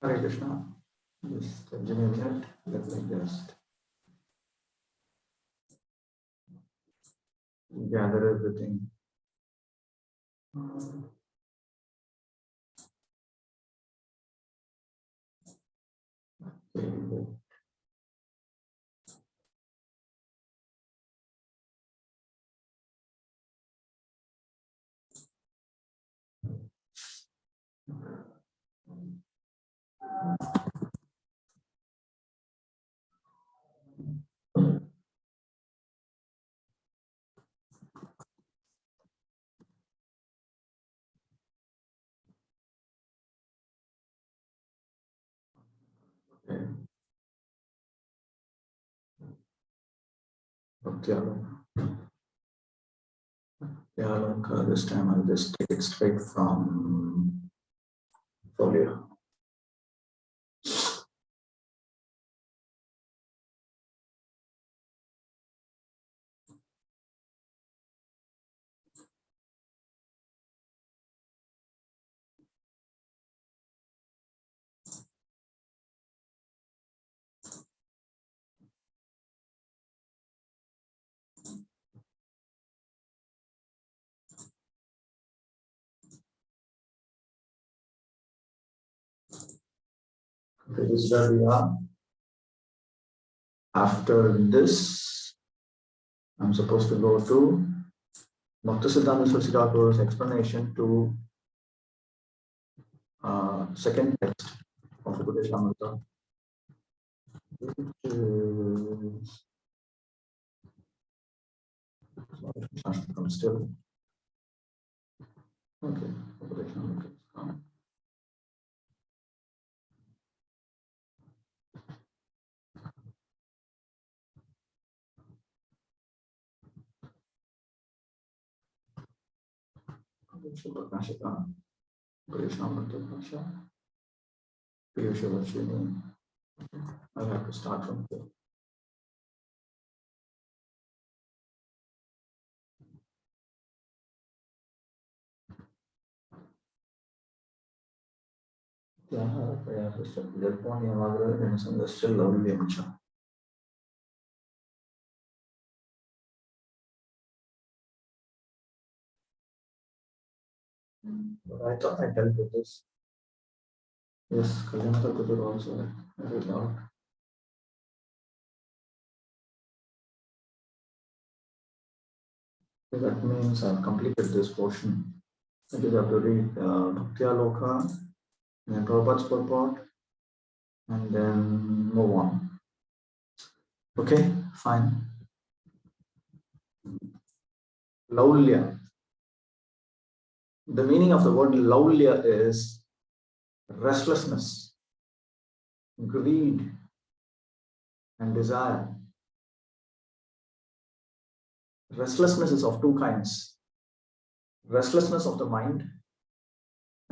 Hare Krishna. Just give me a minute. Let me just gather everything. This time I'll just take it straight from folio. Okay, this is where we are. After this, I'm supposed to go to Bhaktisiddhanta Saraswati Thakur's explanation to second text of Upadeshamrita, which is still okay. Upadeshamrita. Prakashika, Upadeshamrita Prakasha, Piyushavachini. I'll have to start from here. But I thought I dealt with this. Yes, Kalyanta Kudur also. I read out. That means I've completed this portion. I just have to read Bhakti Aloka, then Prabhupada's purport, and then move on. Okay, fine. Laulya. The meaning of the word laulya is restlessness, greed, and desire. Restlessness is of two kinds: restlessness of the mind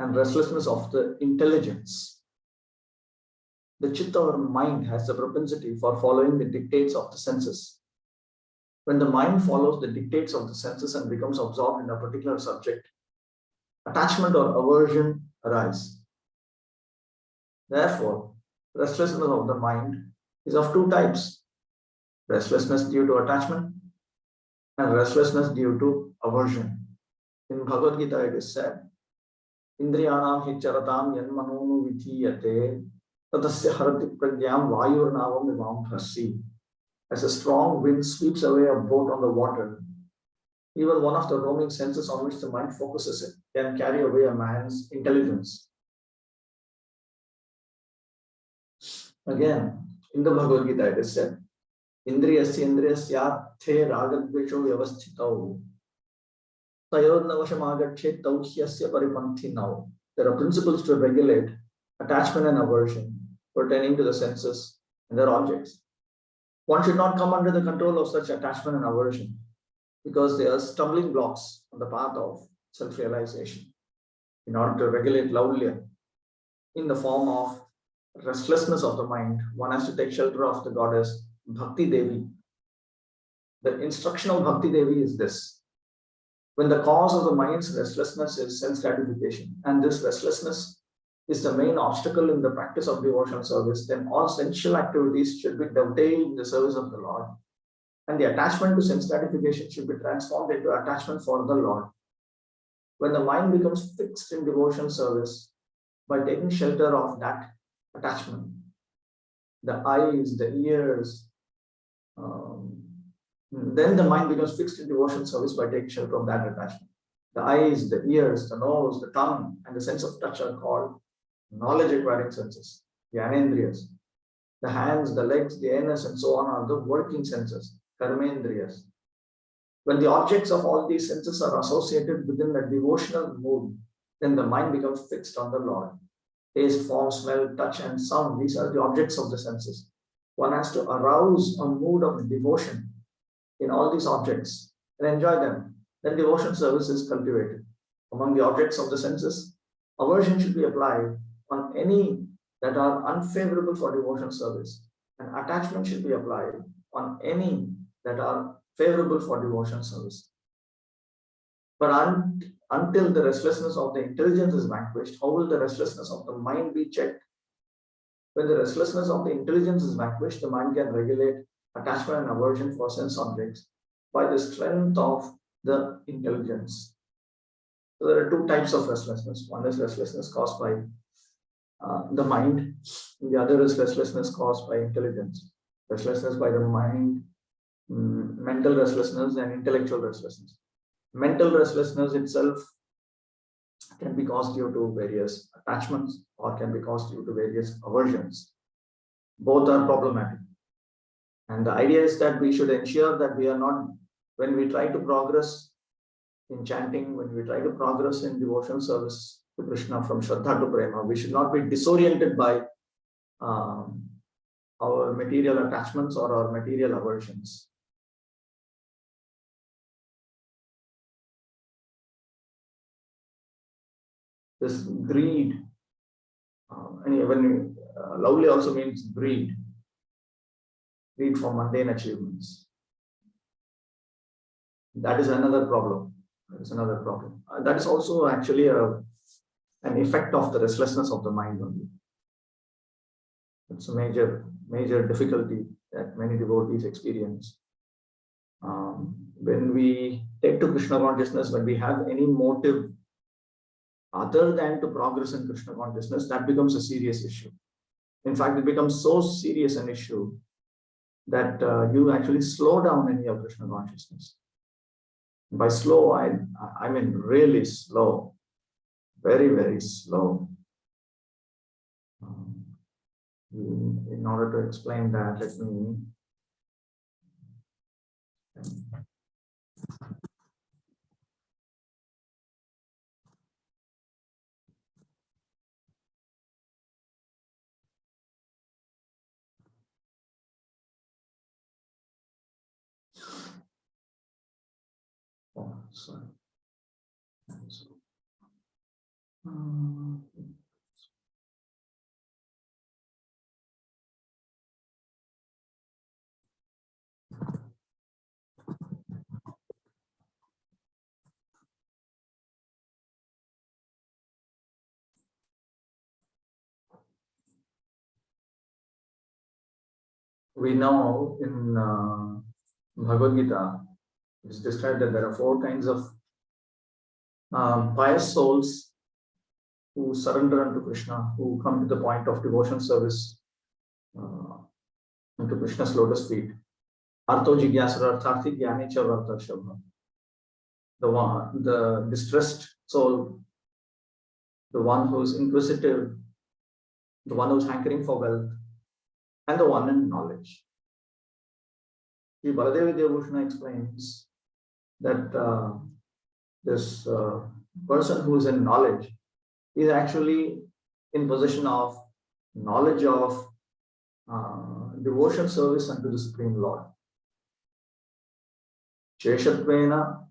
and restlessness of the intelligence. The chitta or mind has the propensity for following the dictates of the senses. When the mind follows the dictates of the senses and becomes absorbed in a particular subject, attachment or aversion arise. Therefore, restlessness of the mind is of two types: restlessness due to attachment and restlessness due to aversion. In Bhagavad Gita, it is said, Indriyanam hicharatam yanmanonu vidhiyate tatasya harati pragyam vayurnavam vivam bhrasi. As a strong wind sweeps away a boat on the water, even one of the roaming senses on which the mind focuses it can carry away a man's intelligence. Again, in the Bhagavad Gita, it is said, Indriyasya indriyasyathe ragadvesho vyavasthitau tayodnavashamagachet tauhyasya paripanthinau. There are principles to regulate attachment and aversion pertaining to the senses and their objects. One should not come under the control of such attachment and aversion because they are stumbling blocks on the path of self-realization. In order to regulate laulya in the form of restlessness of the mind, one has to take shelter of the goddess Bhakti Devi. The instruction of Bhakti Devi is this: when the cause of the mind's restlessness is sense gratification, and this restlessness is the main obstacle in the practice of devotional service, then all sensual activities should be dovetailed in the service of the Lord. And the attachment to sense gratification should be transformed into attachment for the Lord. When the mind becomes fixed in devotional service by taking shelter of that attachment, the eyes, the ears, then the mind becomes fixed in devotional service by taking shelter of that attachment. The eyes, the ears, the nose, the tongue, and the sense of touch are called knowledge acquiring senses, the anendriyas. The hands, the legs, the anus, and so on are the working senses, karmendriyas. When the objects of all these senses are associated within the devotional mood, then the mind becomes fixed on the Lord. Taste, form, smell, touch, and sound, these are the objects of the senses. One has to arouse a mood of devotion in all these objects and enjoy them. Then devotion service is cultivated. Among the objects of the senses, aversion should be applied on any that are unfavorable for devotional service, and attachment should be applied on any that are favorable for devotional service. But until the restlessness of the intelligence is vanquished, how will the restlessness of the mind be checked? When the restlessness of the intelligence is vanquished, the mind can regulate attachment and aversion for sense objects by the strength of the intelligence. So there are two types of restlessness. One is restlessness caused by the mind, and the other is restlessness caused by intelligence. Restlessness by the mind, mental restlessness, and intellectual restlessness. Mental restlessness itself can be caused due to various attachments or can be caused due to various aversions. Both are problematic. And the idea is that we should ensure that we are not, when we try to progress in chanting, when we try to progress in devotional service to Krishna from Shraddha to Prema, we should not be disoriented by our material attachments or our material aversions. This greed, and even lovely also means greed for mundane achievements. That is another problem. That is another problem. That is also actually an effect of the restlessness of the mind only. It's a major difficulty that many devotees experience. When we take to Krishna consciousness, when we have any motive other than to progress in Krishna consciousness, that becomes a serious issue. In fact, it becomes so serious an issue that you actually slow down in your Krishna consciousness. By slow, I mean really slow, very, very slow. In order to explain that, let me sorry. We know in Bhagavad Gita, it's described that there are 4 kinds of pious souls who surrender unto Krishna, who come to the point of devotion service into Krishna's lotus feet. Artho jigyasara arthati jnani cha vartashabha. The distressed soul, the one who is inquisitive, the one who is hankering for wealth, and the one in knowledge. Sri Baladevi Devabhushana explains that this person who is in knowledge is actually in possession of knowledge of devotion service unto the Supreme Lord. Sheshatvena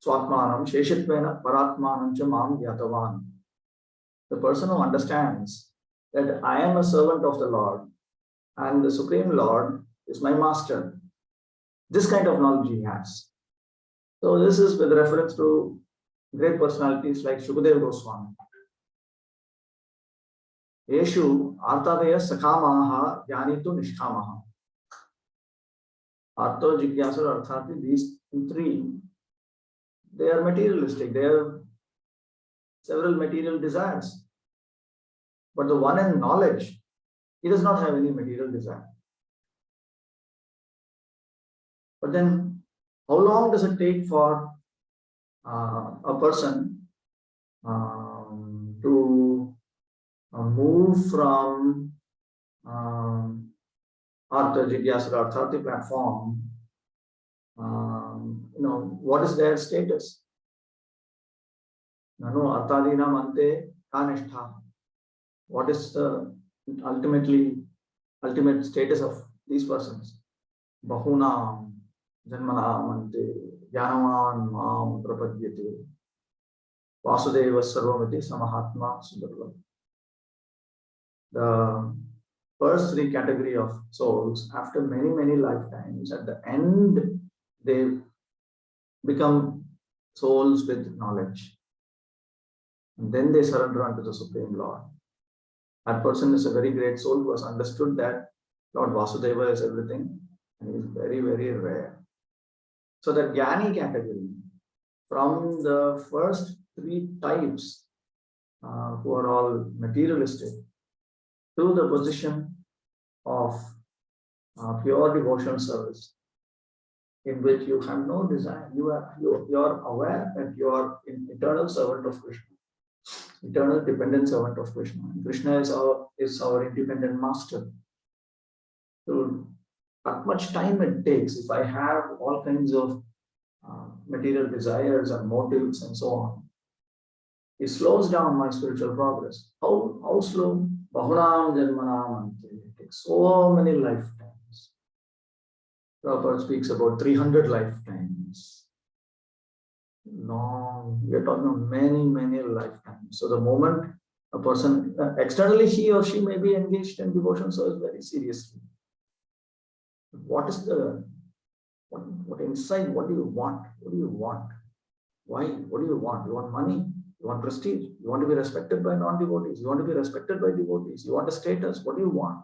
swatmanam sheshatvena paratmanam cha mam gyatavan. The person who understands that I am a servant of the Lord and the Supreme Lord is my master. This kind of knowledge he has. So this is with reference to great personalities like Shukadeva Goswami. Yeshu Artadaya Sakamaha Jnani tu Nishkamaha. Artho Jigyasa Arthati, these three, they are materialistic, they have several material desires. But the one in knowledge, he does not have any material desire. But then, how long does it take for a person to move from Artha Jigyasara Arthati platform? What is their status? Nanu Arthadinam Ante Kanishtha. What is the ultimate status of these persons? Bahunam Janmanam Ante Jnanavan Mam Prapadyate Vasudeva Sarvamiti Samahatma Sundarlam. The first three category of souls, after many lifetimes, at the end they become souls with knowledge. And then they surrender unto the Supreme Lord. That person is a very great soul who has understood that Lord Vasudeva is everything and he is very rare. So the Jnani category, from the first three types who are all materialistic, to the position of pure devotional service, in which you have no desire, you are aware that you are an eternal servant of Krishna, eternal dependent servant of Krishna. And Krishna is our independent master. So, how much time it takes if I have all kinds of material desires and motives and so on, it slows down my spiritual progress. How slow? Bahunam Janmanam Ante. It takes so many lifetimes. Prabhupada speaks about 300 lifetimes. Long, we are talking about many lifetimes. So the moment a person, externally he or she may be engaged in devotion service very seriously. What is what inside, what do you want? What do you want? Why? What do you want? You want money? You want prestige? You want to be respected by non-devotees? You want to be respected by devotees? You want a status? What do you want?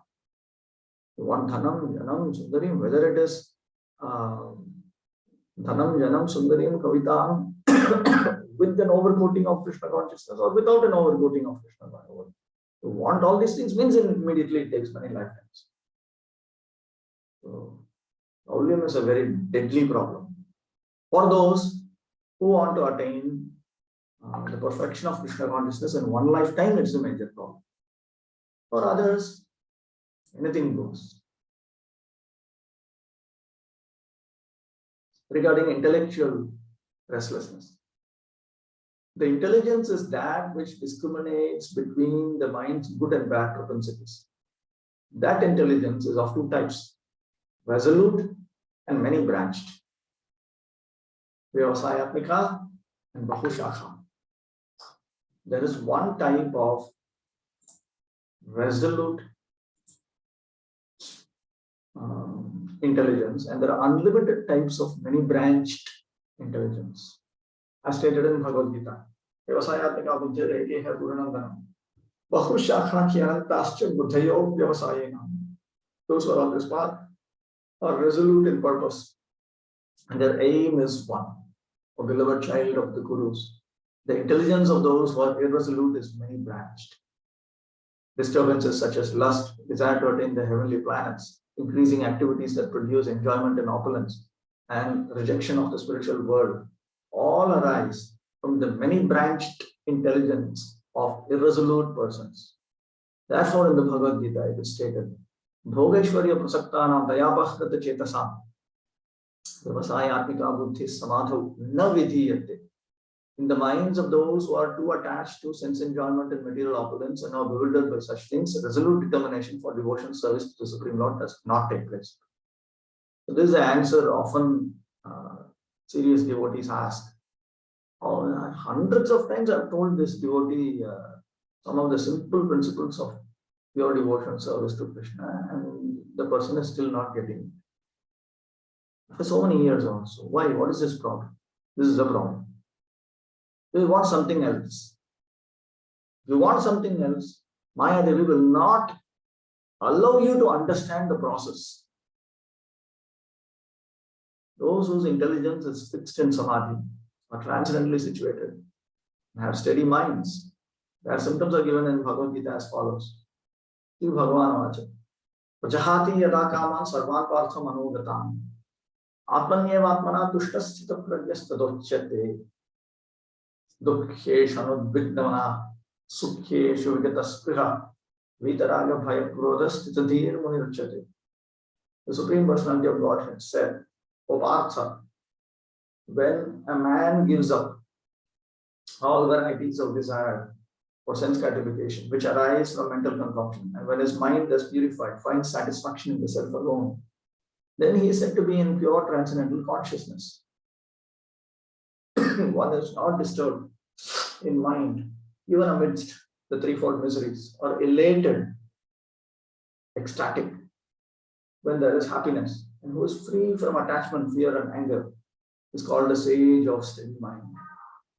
You want Dhanam, Janam, Sundarim, whether it is Dhanam, Janam, Sundarim, Kavitam, with an overcoating of Krishna consciousness or without an overcoating of Krishna consciousness. To want all these things means immediately it takes many lifetimes. So, volume is a very deadly problem. For those who want to attain the perfection of Krishna consciousness in one lifetime, it's a major problem. For others, anything goes. Regarding intellectual restlessness, the intelligence is that which discriminates between the mind's good and bad propensities. That intelligence is of two types: resolute and many branched. Vyavasayatmika and Bahushakha. There is one type of resolute intelligence, and there are unlimited types of many branched intelligence. As stated in Bhagavad Gita, Vyavasayatmika buddhya gurunandanam Bahushakha kyanantascha buddhayo vyavasayena. Those who are on this path are resolute in purpose, and their aim is one, a beloved child of the Gurus. The intelligence of those who are irresolute is many branched. Disturbances such as lust, desire to attain the heavenly planets, increasing activities that produce enjoyment and opulence, and rejection of the spiritual world, all arise from the many branched intelligence of irresolute persons. Therefore, in the Bhagavad Gita, it is stated, Bhogeshwarya prasaktanam dayapahrata chetasam vyavasayatmika buddhi samadhu na vidhiyate. In the minds of those who are too attached to sense enjoyment and material opulence and are bewildered by such things, resolute determination for devotion service to the Supreme Lord does not take place. So this is the answer often serious devotees ask. Hundreds of times I've told this devotee some of the simple principles of pure devotion service to Krishna, and the person is still not getting it. For so many years also. Why? What is this problem? This is the problem. You want something else. If you want something else, Maya Devi will not allow you to understand the process. Those whose intelligence is fixed in samadhi are transcendently situated and have steady minds. Their symptoms are given in Bhagavad Gita as follows. Ki Bhagavan Vacha. Vajahati yada kaman sarvan partha manogatam. Atmanyevatmana tushtasthita pragyastadochyate. Dukhe shanudvignavana sukhe shuvigata spriha. Vitaraga bhaya purodas titadhir munirchate. The Supreme Personality of Godhead said, O Partha, when a man gives up all varieties of desire for sense gratification, which arise from mental consumption, and when his mind is purified, finds satisfaction in the self alone, then he is said to be in pure transcendental consciousness. One is not disturbed in mind, even amidst the threefold miseries, or elated, ecstatic, when there is happiness, and who is free from attachment, fear, and anger, is called a sage of steady mind.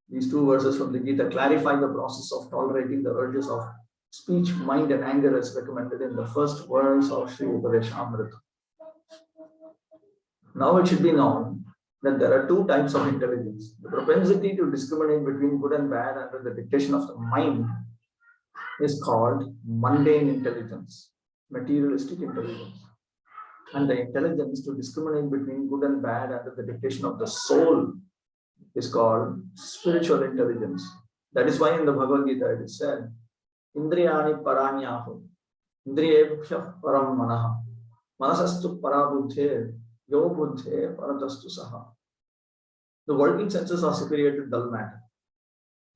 These two verses from the Gita clarify the process of tolerating the urges of speech, mind, and anger as recommended in the first verse of Sri Upadeshamrita. Now it should be known that there are two types of intelligence. The propensity to discriminate between good and bad under the dictation of the mind is called mundane intelligence, materialistic intelligence. And the intelligence to discriminate between good and bad under the dictation of the soul is called spiritual intelligence. That is why in the Bhagavad Gita it is said, Indriyani paranyahu, Indriyebhya param manaha, manasastu parabuddhe, yo buddhe paratastu saha. The working senses are superior to dull matter.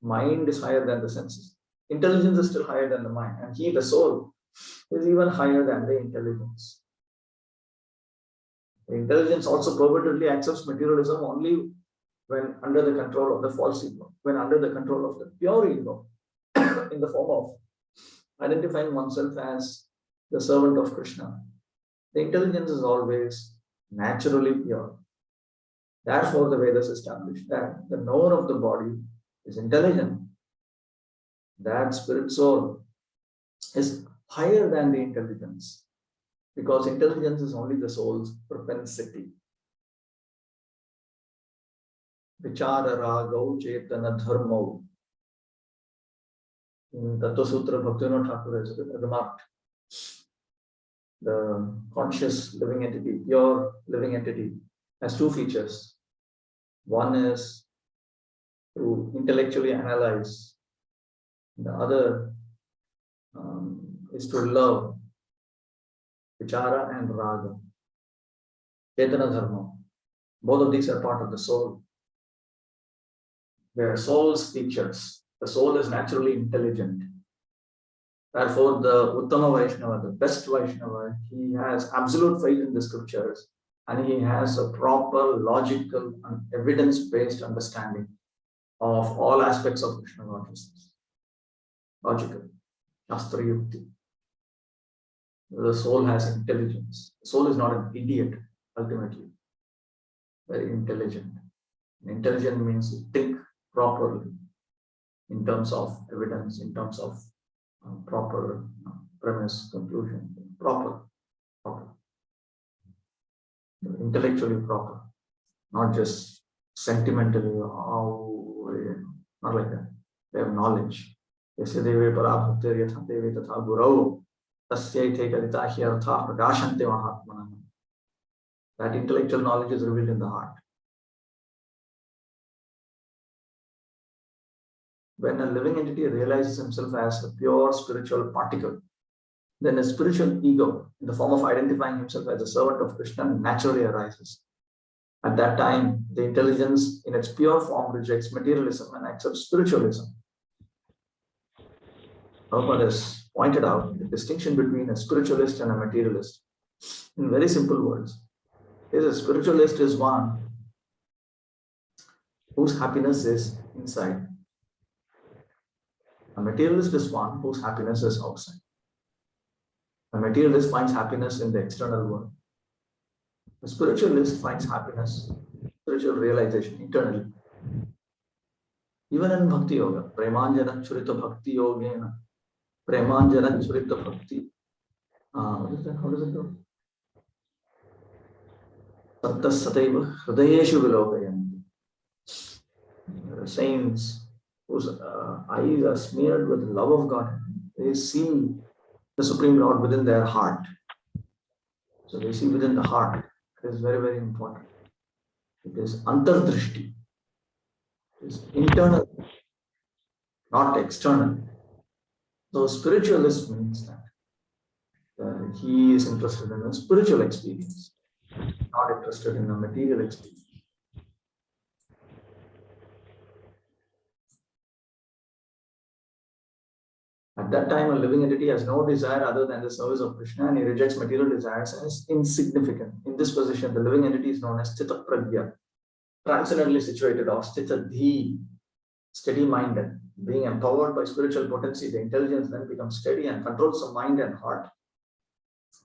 Mind is higher than the senses. Intelligence is still higher than the mind. And he, the soul, is even higher than the intelligence. The intelligence also pervertedly accepts materialism only when under the control of the false ego, when under the control of the pure ego, in the form of identifying oneself as the servant of Krishna. The intelligence is always naturally pure. Therefore, the Vedas establish that the knower of the body is intelligent. That spirit soul is higher than the intelligence, because intelligence is only the soul's propensity. Vichara ragau chetana dharmau. In Tattva Sutra, Bhaktivinoda Thakur has remarked, the conscious living entity, pure living entity, has two features. One is to intellectually analyze, the other is to love, vichara and raga, chetana dharma. Both of these are part of the soul. They are soul's features. The soul is naturally intelligent. Therefore, the Uttama Vaishnava, the best Vaishnava, he has absolute faith in the scriptures, and he has a proper, logical, and evidence-based understanding of all aspects of Krishna consciousness. Logical, Shastra Yukti. The soul has intelligence. The soul is not an idiot, ultimately. Very intelligent. Intelligent means to think properly in terms of evidence, in terms of proper premise, conclusion, proper, intellectually proper, not just sentimentally, not like that. They have knowledge. That intellectual knowledge is revealed in the heart. When a living entity realizes himself as a pure spiritual particle, then a spiritual ego, in the form of identifying himself as a servant of Krishna, naturally arises. At that time, the intelligence in its pure form rejects materialism and accepts spiritualism. Prabhupada has pointed out the distinction between a spiritualist and a materialist. In very simple words, a spiritualist is one whose happiness is inside. A materialist is one whose happiness is outside. A materialist finds happiness in the external world. A spiritualist finds happiness, spiritual realization internally. Even in Bhakti Yoga, Premanjana Churita Bhakti Yogena, Premanjana Churita Bhakti. What is that? How does it go? Satta Sataiva Hridayeshu Vilokayanti. Saints whose eyes are smeared with love of God, they see the Supreme Lord within their heart. So they see within the heart. It is very, very important. It is antardrishti. It is internal, not external. So spiritualist means that he is interested in a spiritual experience, not interested in a material experience. At that time, a living entity has no desire other than the service of Krishna, and he rejects material desires as insignificant. In this position, the living entity is known as Sthita Pragya, transcendently situated, or Sthita Dhi, steady-minded. Being empowered by spiritual potency, the intelligence then becomes steady and controls the mind and heart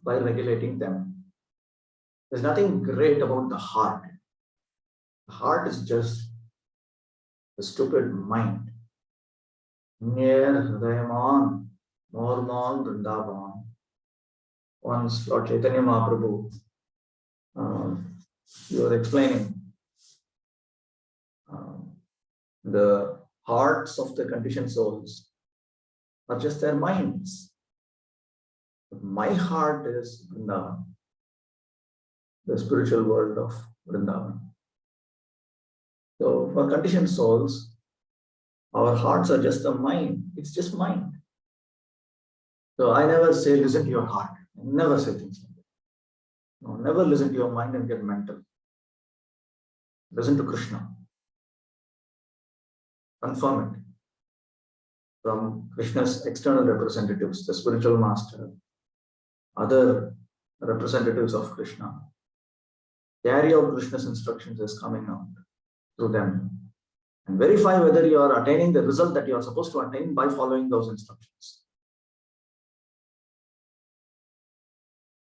by regulating them. There's nothing great about the heart. The heart is just the stupid mind. Near Hridayaman, Morman Vrindavan. Once Lord Chaitanya Mahaprabhu, he was explaining the hearts of the conditioned souls are just their minds. But my heart is Vrindavan, the spiritual world of Vrindavan. So for conditioned souls, our hearts are just a mind. It's just mind. So I never say, listen to your heart. I never say things like that. No, never listen to your mind and get mental. Listen to Krishna. Confirm it from Krishna's external representatives, the spiritual master, other representatives of Krishna. Carry out Krishna's instructions as coming out through them. And verify whether you are attaining the result that you are supposed to attain by following those instructions.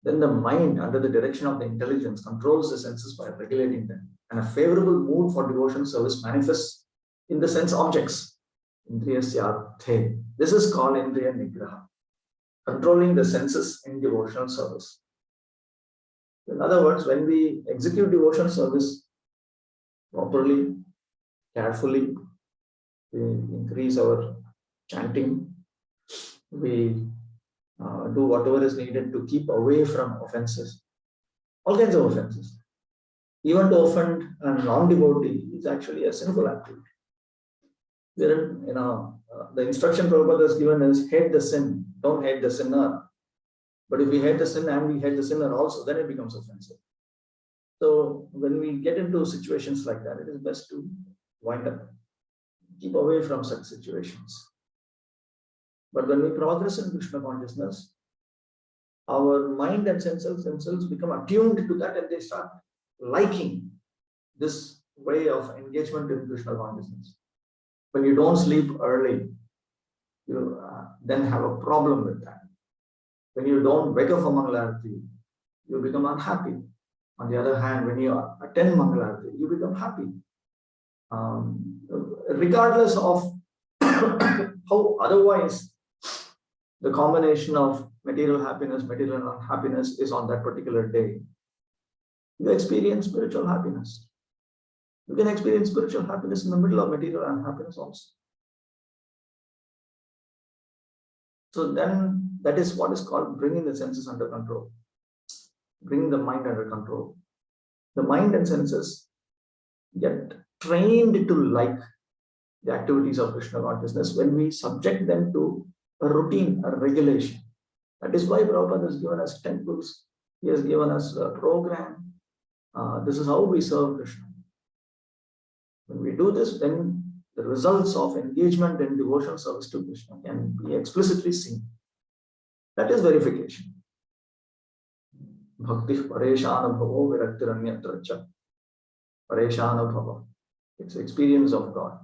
Then the mind, under the direction of the intelligence, controls the senses by regulating them. And a favorable mood for devotional service manifests in the sense objects. Indriyasyarthe. This is called Indriya Nigraha, controlling the senses in devotional service. In other words, when we execute devotional service properly, carefully, we increase our chanting, we do whatever is needed to keep away from offenses, all kinds of offenses. Even to offend a non-devotee is actually a sinful activity. The instruction Prabhupada has given is hate the sin, don't hate the sinner. But if we hate the sin and we hate the sinner also, then it becomes offensive. So when we get into situations like that, it is best to wind up, keep away from such situations. But when we progress in Krishna consciousness, our mind and senses themselves become attuned to that, and they start liking this way of engagement in Krishna consciousness. When you don't sleep early, you then have a problem with that. When you don't wake up for Mangalarati, you become unhappy. On the other hand, when you attend Mangalarati, you become happy. Regardless of how otherwise the combination of material happiness, material unhappiness is on that particular day, you experience spiritual happiness. You can experience spiritual happiness in the middle of material unhappiness also. So then that is what is called bringing the senses under control, bringing the mind under control. The mind and senses get trained to like the activities of Krishna consciousness when we subject them to a routine, a regulation. That is why Prabhupada has given us temples, he has given us a program. This is how we serve Krishna. When we do this, then the results of engagement in devotional service to Krishna can be explicitly seen. That is verification. Bhakti pareshana bhavo viraktiranyatracha. Pareshana bhava. It's the experience of God.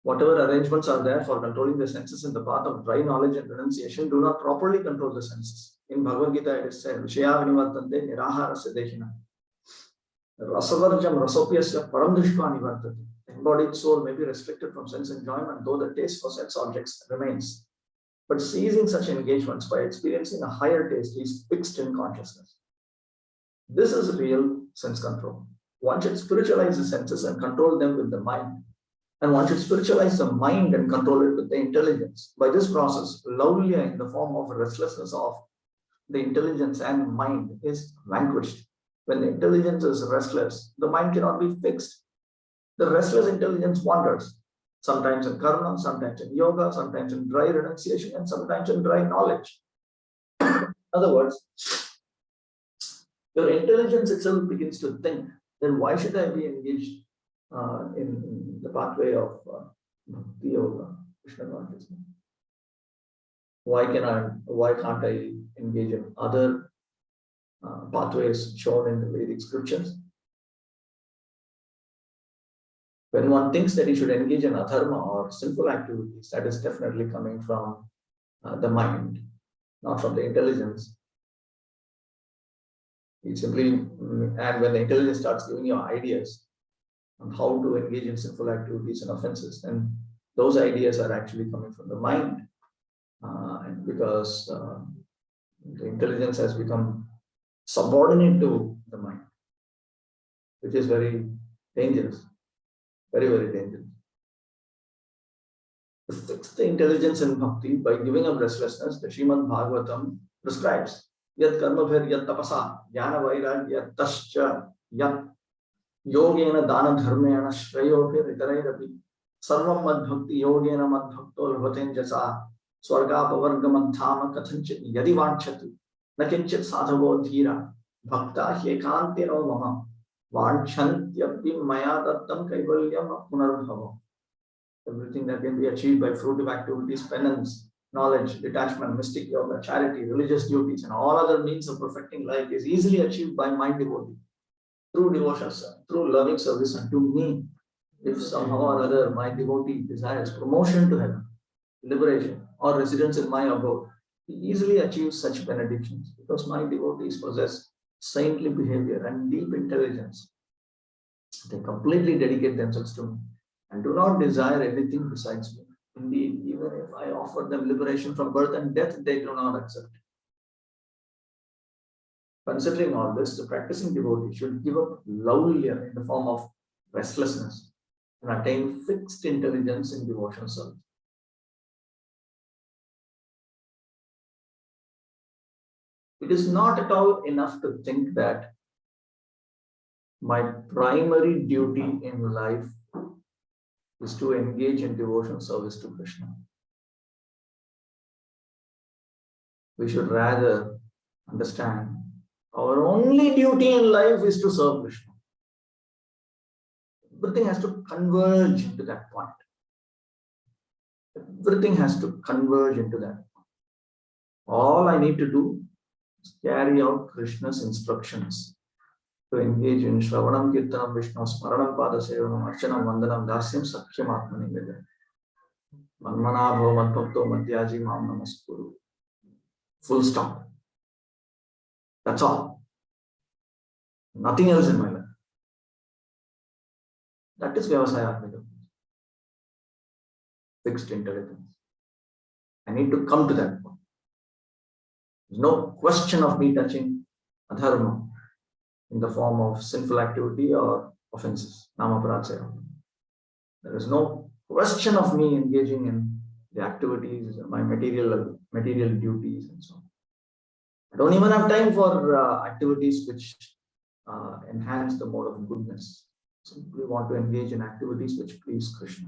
Whatever arrangements are there for controlling the senses in the path of dry knowledge and renunciation do not properly control the senses. In Bhagavad Gita, it is said, Vishaya vinivartante niraharasya dehina. Rasavarjam rasopyasya param drishtva nivartate. embodied soul may be restricted from sense enjoyment, though the taste for sense objects remains. But seizing such engagements by experiencing a higher taste is fixed in consciousness. This is real sense control. One should spiritualize the senses and control them with the mind. And one should spiritualize the mind and control it with the intelligence. By this process, laulya in the form of restlessness of the intelligence and mind is vanquished. When the intelligence is restless, the mind cannot be fixed. The restless intelligence wanders, sometimes in karma, sometimes in yoga, sometimes in dry renunciation, and sometimes in dry knowledge. In other words, your intelligence itself begins to think, then why should I be engaged in the pathway of Bhakti Yoga, Krishna consciousness? Why can't I engage in other pathways shown in the Vedic scriptures? When one thinks that he should engage in adharma or sinful activities, that is definitely coming from the mind, not from the intelligence. It simply, and when the intelligence starts giving you ideas on how to engage in sinful activities and offenses, and those ideas are actually coming from the mind, because the intelligence has become subordinate to the mind, which is very dangerous, very, very dangerous. To fix the intelligence in bhakti by giving up restlessness, the Srimad Bhagavatam prescribes yat karma bhir yat tapasa jnana vairagya tascha yat yogena dana dharmena shreyo bhir itarairapi sarvam mad bhakti yogena mad bhakto labhaten jasa swargapavargamad dhama kathanchit yadi vanchati nakinchit sadhavo dhira bhakta hyekantino mama vanchantyappi maya dattam kaivalyam punarbhava. Everything that can be achieved by fruitive activities, penance, knowledge, detachment, mystic yoga, charity, religious duties, and all other means of perfecting life is easily achieved by my devotee through devotion, through loving service unto me. If somehow or other my devotee desires promotion to heaven, liberation, or residence in my abode, he easily achieves such benedictions because my devotees possess saintly behavior and deep intelligence. They completely dedicate themselves to me and do not desire anything besides me. Indeed, even if I offer them liberation from birth and death, they do not accept. Considering all this, the practicing devotee should give up laulya in the form of restlessness and attain fixed intelligence in devotional service. It is not at all enough to think that my primary duty in life is to engage in devotional service to Krishna. We should rather understand our only duty in life is to serve Krishna. Everything has to converge into that point. Everything has to converge into that point. All I need to do is carry out Krishna's instructions to engage in Shravanam, Kirtanam, Vishnu, Smaranam, Pada Sevanam, Archanam, Vandanam, Dasyam, Sakhyam, Atmanivedam. Manmana Bhava Madbhakto Madhyaji Mam Namaskuru. Full stop. That's all. Nothing else in my life. That is Vyavasaya Atmika. Fixed intelligence. I need to come to that point. There's no question of me touching adharma in the form of sinful activity or offenses. Namaparad. There is no question of me engaging in the activities, my material duties, and so on. I don't even have time for activities which enhance the mode of goodness. Simply want to engage in activities which please Krishna.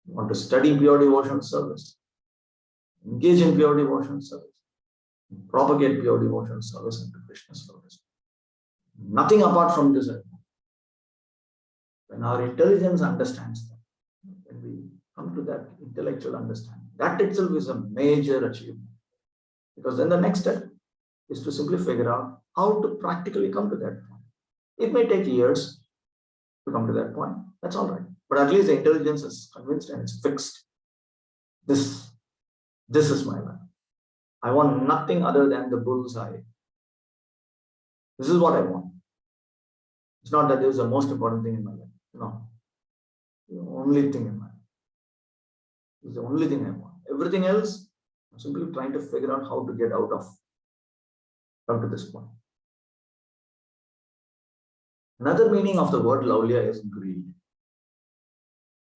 You want to study pure devotional service. Engage in pure devotional service. Propagate pure devotional service into Krishna's service. Nothing apart from this. When our intelligence understands that, when we come to that intellectual understanding, that itself is a major achievement. Because then the next step is to simply figure out how to practically come to that point. It may take years to come to that point. That's all right. But at least the intelligence is convinced and it's fixed. This is my life. I want nothing other than the bullseye. This is what I want. It's not that this is the most important thing in my life. No. The only thing in mind. It's the only thing I want. Everything else, I'm simply trying to figure out how to get out of up to this point. Another meaning of the word Lavliya is greed.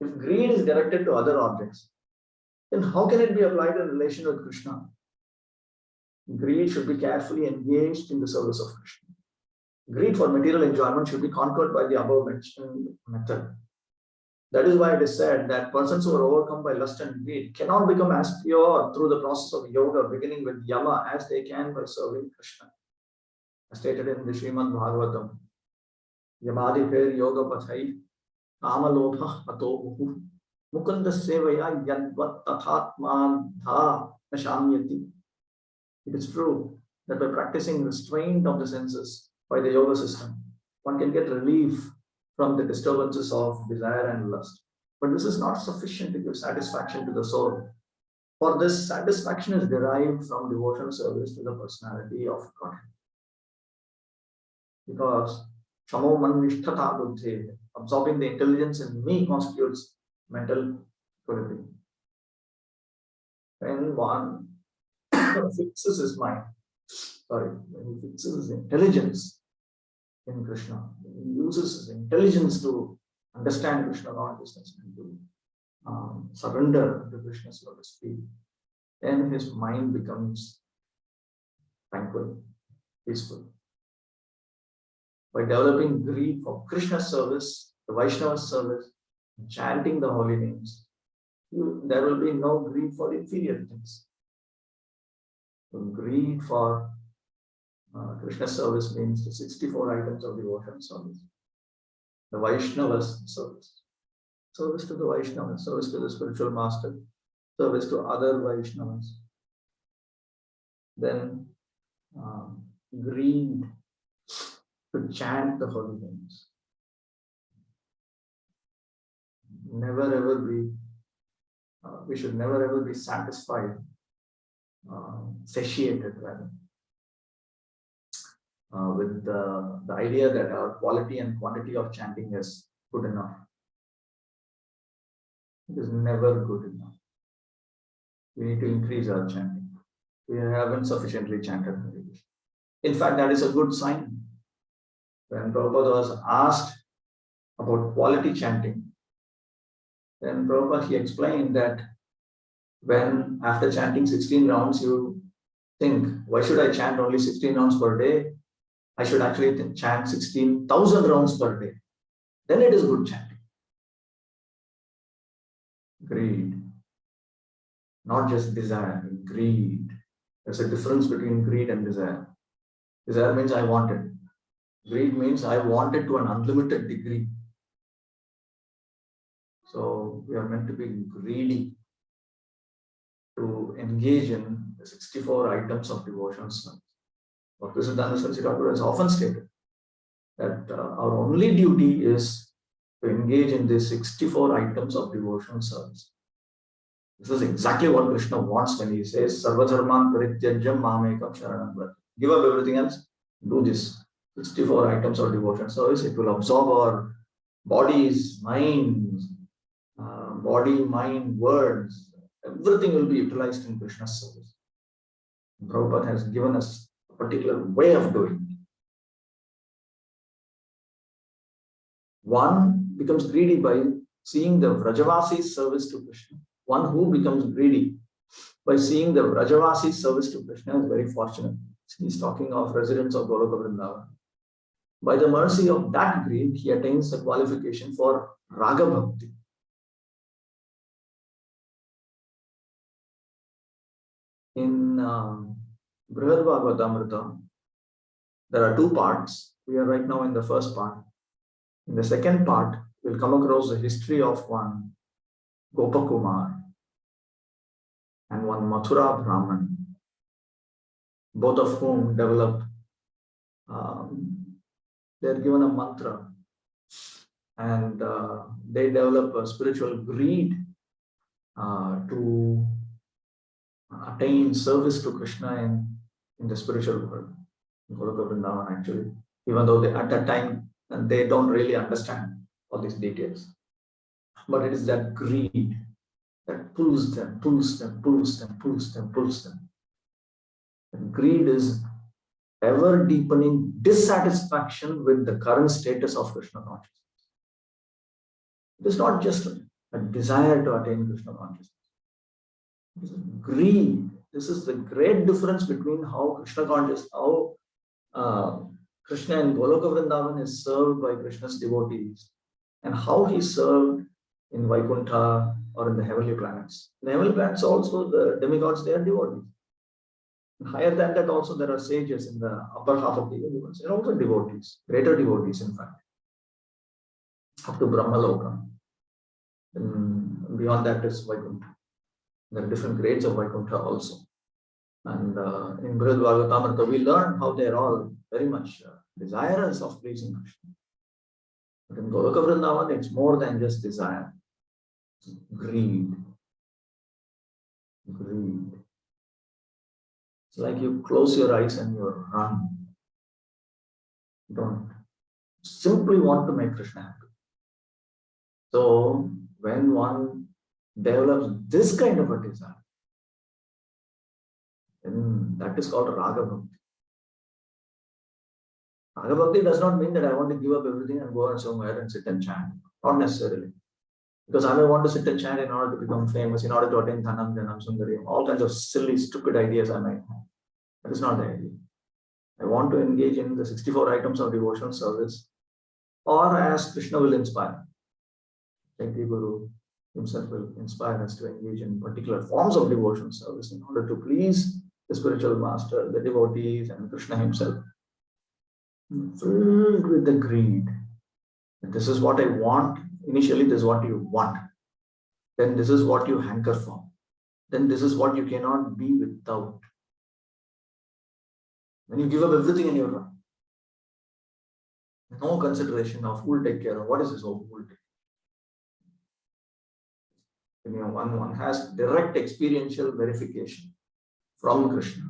If greed is directed to other objects, then how can it be applied in relation with Krishna? Greed should be carefully engaged in the service of Krishna. Greed for material enjoyment should be conquered by the above mentioned method. That is why it is said that persons who are overcome by lust and greed cannot become as pure through the process of yoga, beginning with yama, as they can by serving Krishna. As stated in the Srimad Bhagavatam, Yamadi per yoga pathai, kamalobha atobuhu, mukunda sevaya yadvat tathatma dha nashamyati. It is true that by practicing restraint of the senses by the yoga system, one can get relief from the disturbances of desire and lust. But this is not sufficient to give satisfaction to the soul. For this, satisfaction is derived from devotional service to the personality of God. Because Shamo Man Nishtata Buddhe, absorbing the intelligence in me constitutes mental purity. When one fixes his mind, when he fixes his intelligence in Krishna, he uses his intelligence to understand Krishna consciousness and to surrender to Krishna, so to speak, then his mind becomes tranquil, peaceful. By developing greed for Krishna's service, the Vaishnava's service, chanting the holy names, there will be no greed for inferior things. So greed for Krishna's service means the 64 items of devotion service. The Vaishnava's service. Service to the Vaishnavas, service to the spiritual master, service to other Vaishnavas. Then greed to chant the holy names. We should never ever be satisfied, satiated rather, with the idea that our quality and quantity of chanting is good enough. It is never good enough. We need to increase our chanting. We haven't sufficiently chanted. In fact, that is a good sign. When Prabhupada was asked about quality chanting, then Prabhupada, he explained that when after chanting 16 rounds, you think, why should I chant only 16 rounds per day? I should actually chant 16,000 rounds per day. Then it is good chanting. Greed. Not just desire, greed. There's a difference between greed and desire. Desire means I want it. Greed means I want it to an unlimited degree. So we are meant to be greedy to engage in the 64 items of devotional service. Bhaktisiddhanta Saraswati Thakur has often stated that our only duty is to engage in these 64 items of devotional service. This is exactly what Krishna wants when he says, Sarvadharman Parityajam Mamekam Sharanam Vrata. Give up everything else, do this 64 items of devotional service. It will absorb our bodies, minds, mind, words. Everything will be utilized in Krishna's service. Prabhupada has given us a particular way of doing it. One becomes greedy by seeing the Vrajavasi's service to Krishna. One who becomes greedy by seeing the Vrajavasi's service to Krishna is very fortunate. He's talking of residents of Goloka Vrindavan. By the mercy of that greed, he attains the qualification for Raga Bhakti. In Brihad Bhagavatamrita, there are two parts. We are right now in the first part. In the second part, we'll come across the history of one Gopakumar and one Mathura Brahman, both of whom develop, they're given a mantra and they develop a spiritual greed to attain service to Krishna in the spiritual world. Goloka Vrindavan actually, even though at that time they don't really understand all these details. but it is that greed that pulls them, pulls them, pulls them, pulls them, pulls them. And greed is ever deepening dissatisfaction with the current status of Krishna consciousness. It is not just a desire to attain Krishna consciousness. It is greed. This is the great difference between how Krishna consciousness, how Krishna in Goloka Vrindavan is served by Krishna's devotees, and how he served in Vaikuntha or in the heavenly planets. In the heavenly planets also, the demigods, they are devotees. And higher than that also, there are sages in the upper half of the universe. They are also devotees, greater devotees in fact, up to Brahmaloka. And beyond that is Vaikuntha. There are different grades of Vaikuntha also. And in Brihad Bhagavatamrita, we learn how they are all very much desirous of pleasing Krishna. But in Goloka Vrindavan, it's more than just desire. Greed. Greed. It's like you close your eyes and you run. Don't. Simply want to make Krishna happy. So, when one develops this kind of a desire, then that is called Raga Bhakti. Raga Bhakti does not mean that I want to give up everything and go somewhere and sit and chant. Not necessarily. Because I may want to sit and chant in order to become famous, in order to attain Dhanam, Janam, Sundaryam, all kinds of silly, stupid ideas I might have. That is not the idea. I want to engage in the 64 items of devotional service, or as Krishna will inspire. Shakti Guru himself will inspire us to engage in particular forms of devotional service in order to please the spiritual master, the devotees, and Krishna himself. Filled with the greed. This is what I want. Initially, this is what you want. Then this is what you hanker for. Then this is what you cannot be without. When you give up everything in your life, no consideration of who will take care of what is this who will take care. One has direct experiential verification from Krishna,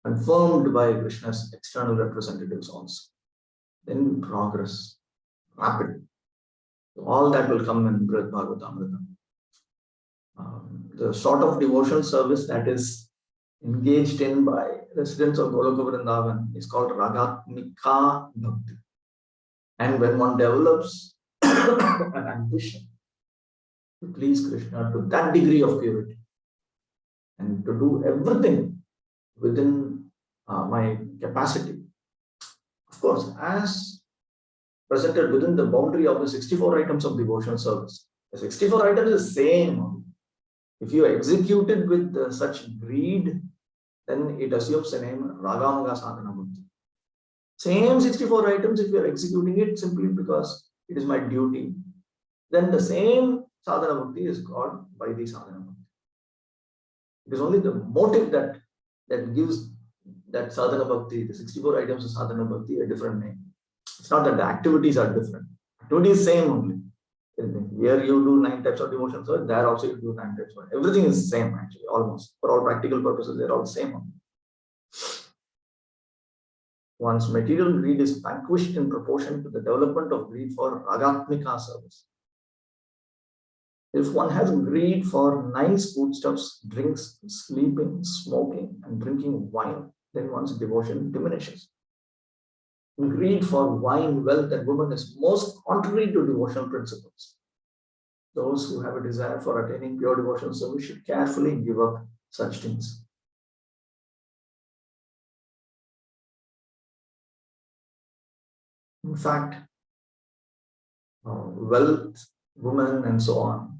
confirmed by Krishna's external representatives also. Then progress, rapid. So all that will come in Brihad Bhagavatamrita. The sort of devotional service that is engaged in by residents of Goloka Vrindavan is called Ragatmika Bhakti. And when one develops an ambition to please Krishna to that degree of purity and to do everything within my capacity, of course, as presented within the boundary of the 64 items of devotional service. The 64 items is the same. If you execute it with such greed, then it assumes the name Raganuga Sadhana Bhakti. Same 64 items, if you are executing it simply because it is my duty, then the same Sadhana Bhakti is called Vaidhi Sadhana Bhakti. It is only the motive that gives that Sadhana Bhakti, the 64 items of Sadhana Bhakti, a different name. It's not that the activities are different. Activity is same only. Here you do 9 types of devotion, so there also you do 9 types of. Everything is same actually, almost. For all practical purposes, they're all same only. One's material greed is vanquished in proportion to the development of greed for Ragatmika service. If one has greed for nice foodstuffs, drinks, sleeping, smoking, and drinking wine, then one's devotion diminishes. Greed for wine, wealth, and women is most contrary to devotional principles. Those who have a desire for attaining pure devotional service should carefully give up such things. In fact, wealth, women, and so on,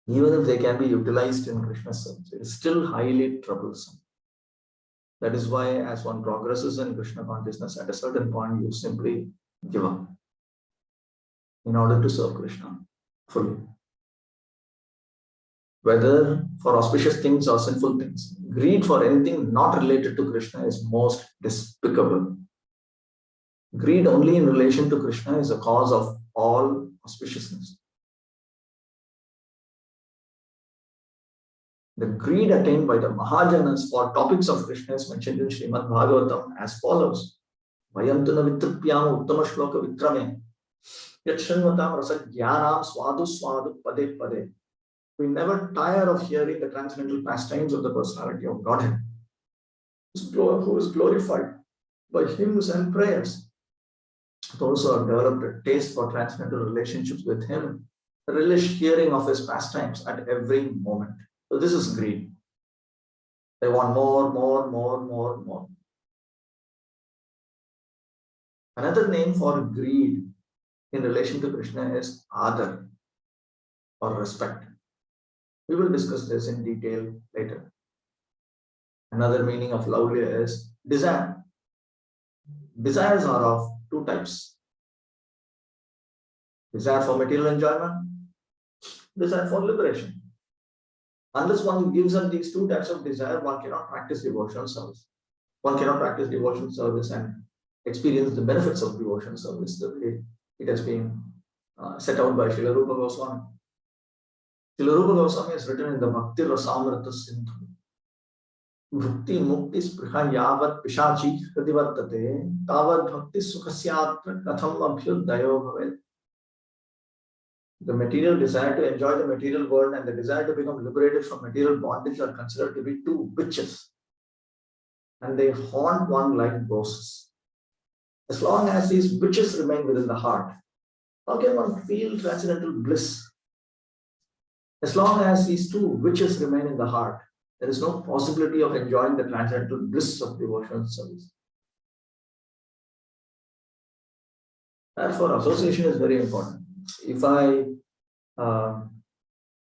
even if they can be utilized in Krishna's service, it is still highly troublesome. That is why, as one progresses in Krishna consciousness, at a certain point, you simply give up in order to serve Krishna fully. Whether for auspicious things or sinful things, greed for anything not related to Krishna is most despicable. Greed only in relation to Krishna is a cause of all auspiciousness. The greed attained by the Mahajanas for topics of Krishna is mentioned in Srimad Bhagavatam as follows. Vayantuna vitrupyam uttama shloka vitrame Yet Srinvatam Rasa Jnanam Swadu Swadu Pade Pade. We never tire of hearing the transcendental pastimes of the personality of Godhead, who is glorified by hymns and prayers. Those who have developed a taste for transcendental relationships with Him relish hearing of His pastimes at every moment. So this is greed. They want more, more, more, more, more. Another name for greed in relation to Krishna is adar or respect. We will discuss this in detail later. Another meaning of Laulya is desire. Desires are of two types. Desire for material enjoyment, desire for liberation. Unless one gives up these two types of desire, one cannot practice devotional service. One cannot practice devotional service and experience the benefits of devotional service the way it has been set out by Srila Rupa Goswami. Srila Rupa Goswami has written in the Bhakti Rasamrita Sindhu, Bhakti Mukti Spriha Yavat Pishachi Hridivartate Tavad Bhakti Sukhasyatra Katham Abhyudayo Bhavet. The material desire to enjoy the material world and the desire to become liberated from material bondage are considered to be two witches, and they haunt one like ghosts. As long as these witches remain within the heart, how can one feel transcendental bliss? As long as these two witches remain in the heart, there is no possibility of enjoying the transcendental bliss of devotional service. Therefore, association is very important. If I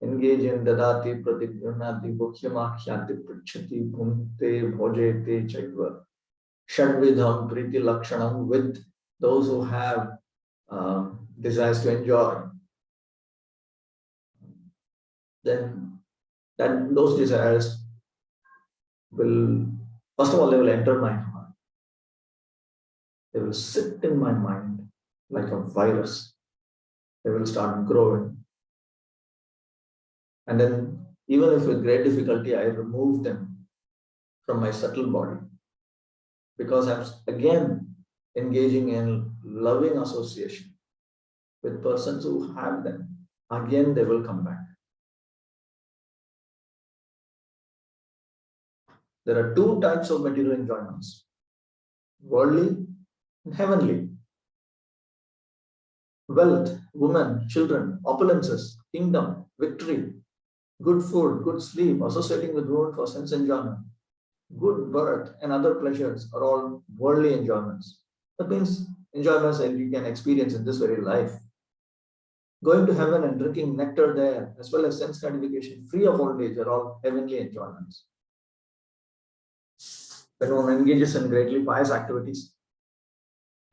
engage in dadati pratigyanati bhukyamakhyati prichati bhunte bhojete chaiva shadvidham priti lakshanam with those who have desires to enjoy, then those desires will, first of all, they will enter my heart. They will sit in my mind like a virus. They will start growing. And then, even if with great difficulty, I remove them from my subtle body, because I'm again engaging in loving association with persons who have them, again they will come back. There are two types of material enjoyments, worldly and heavenly. Wealth, women, children, opulences, kingdom, victory, good food, good sleep, associating with women for sense enjoyment, good birth and other pleasures are all worldly enjoyments. That means enjoyments that you can experience in this very life. Going to heaven and drinking nectar there, as well as sense gratification, free of old age, are all heavenly enjoyments. When one engages in greatly pious activities,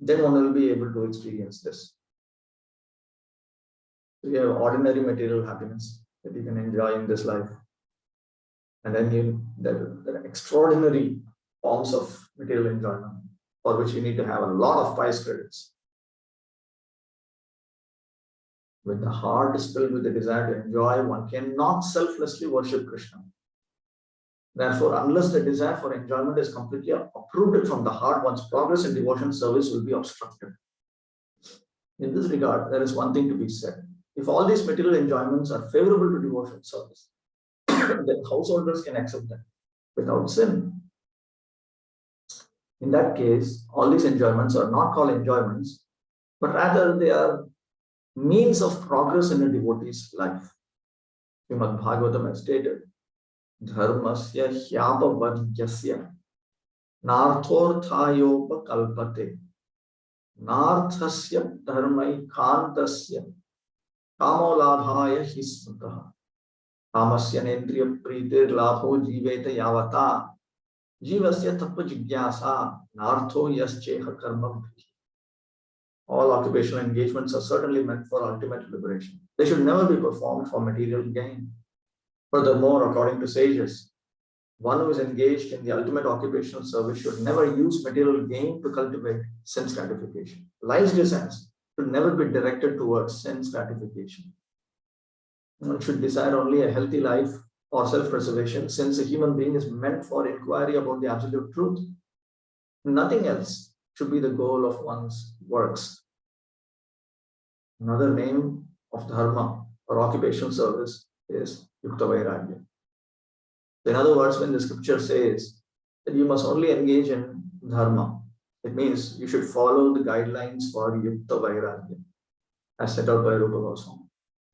then one will be able to experience this. So you have ordinary material happiness that you can enjoy in this life. And then there are extraordinary forms of material enjoyment for which you need to have a lot of pious credits. When the heart is filled with the desire to enjoy, one cannot selflessly worship Krishna. Therefore, unless the desire for enjoyment is completely uprooted from the heart, one's progress in devotion service will be obstructed. In this regard, there is one thing to be said. If all these material enjoyments are favorable to devotion service, then householders can accept them without sin. In that case, all these enjoyments are not called enjoyments, but rather they are means of progress in a devotee's life. Srimad Bhagavatam has stated, Dharmasya hyapavadyasya narthorthayopa kalpate narthasya dharmaikantasya kamolabhaya hismutaha kamasya nendriya pritir labho jiveta yavata jivasya tattva jigyasa nartho yascheha karma. All occupational engagements are certainly meant for ultimate liberation. They should never be performed for material gain. Furthermore, according to sages, one who is engaged in the ultimate occupational service should never use material gain to cultivate sense gratification. Life's desires should never be directed towards sense gratification. One should desire only a healthy life or self-preservation, since a human being is meant for inquiry about the absolute truth. Nothing else should be the goal of one's works. Another name of dharma or occupational service is Yukta Vairagya. In other words, when the scripture says that you must only engage in dharma, it means you should follow the guidelines for Yukta Vairagya as set out by Rupa Goswami.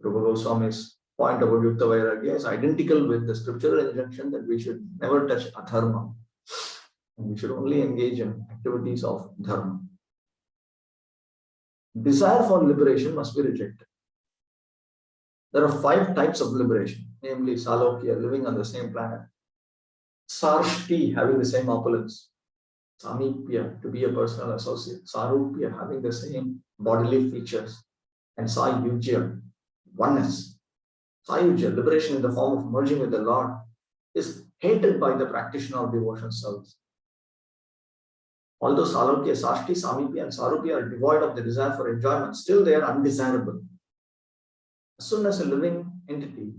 Rupa Goswami's point about Yukta Vairagya is identical with the scriptural injunction that we should never touch adharma and we should only engage in activities of dharma. Desire for liberation must be rejected. There are 5 types of liberation, namely Salokya, living on the same planet, Sarshti, having the same opulence, Samipya, to be a personal associate, Sarupya, having the same bodily features, and Sayujya, oneness. Sayujya, liberation in the form of merging with the Lord, is hated by the practitioner of devotion service. Although Salokya, Sashti, Samipya, and Sarupya are devoid of the desire for enjoyment, still they are undesirable. As soon as a living entity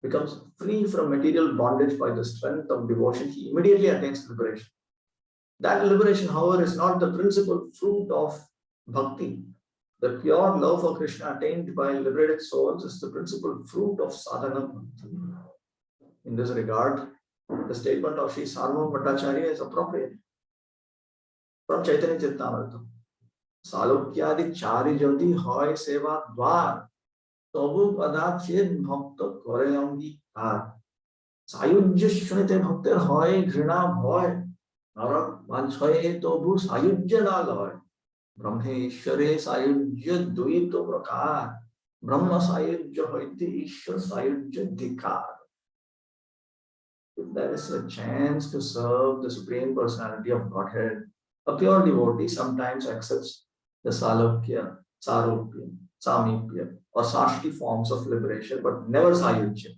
becomes free from material bondage by the strength of devotion, he immediately attains liberation. That liberation, however, is not the principal fruit of bhakti. The pure love for Krishna attained by liberated souls is the principal fruit of sadhana bhakti. In this regard, the statement of Sri Sarvabhauma Bhattacharya is appropriate. From Chaitanya Charitamrita, Salokyadi chari jodi hoy seva dwar, tobu padachid bhakta kore angikar. Sayujya shunite bhakter hoy ghrina bhoy, narak vanchhoye tobu sayujya na loy. Brahmeshware sayujya duito prakar, Brahma sayujya hoiti Ishwar sayujya dikar. If there is a chance to serve the Supreme Personality of Godhead, a pure devotee sometimes accepts the Salokya, Sarupya, Samipya, or Sashti forms of liberation, but never Sayujya.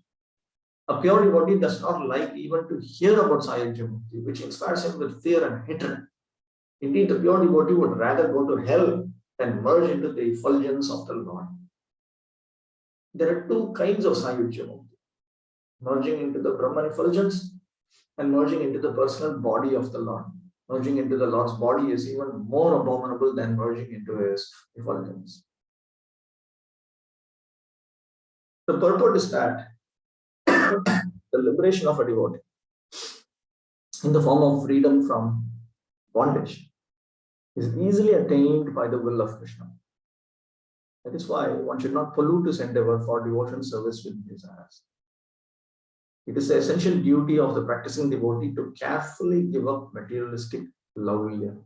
A pure devotee does not like even to hear about Sayujya Mukti, which inspires him with fear and hatred. Indeed, the pure devotee would rather go to hell than merge into the effulgence of the Lord. There are 2 kinds of Sayujya Mukti: merging into the Brahman effulgence and merging into the personal body of the Lord. Merging into the Lord's body is even more abominable than merging into his effulgence. The purport is that the liberation of a devotee in the form of freedom from bondage is easily attained by the will of Krishna. That is why one should not pollute his endeavor for devotion service with desires. It is the essential duty of the practicing devotee to carefully give up materialistic lavulya.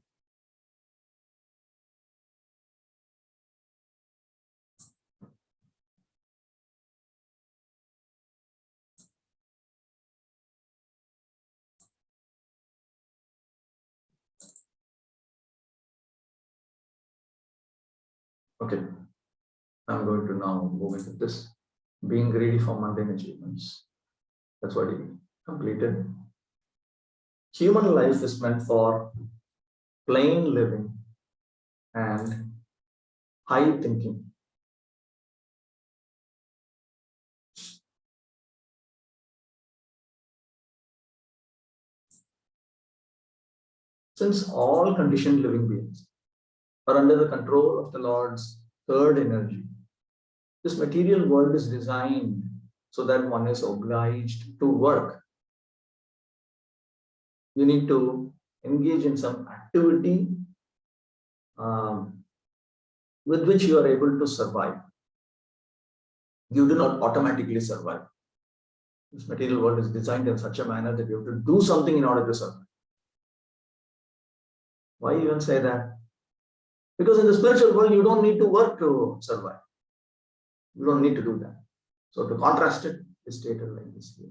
Okay, I'm going to now move into this. Being greedy for mundane achievements. That's what he completed. Human life is meant for plain living and high thinking. Since all conditioned living beings are under the control of the Lord's third energy, this material world is designed so that one is obliged to work. You need to engage in some activity with which you are able to survive. You do not automatically survive. This material world is designed in such a manner that you have to do something in order to survive. Why even say that? Because in the spiritual world, you don't need to work to survive. You don't need to do that. So to contrast it, is stated like this here.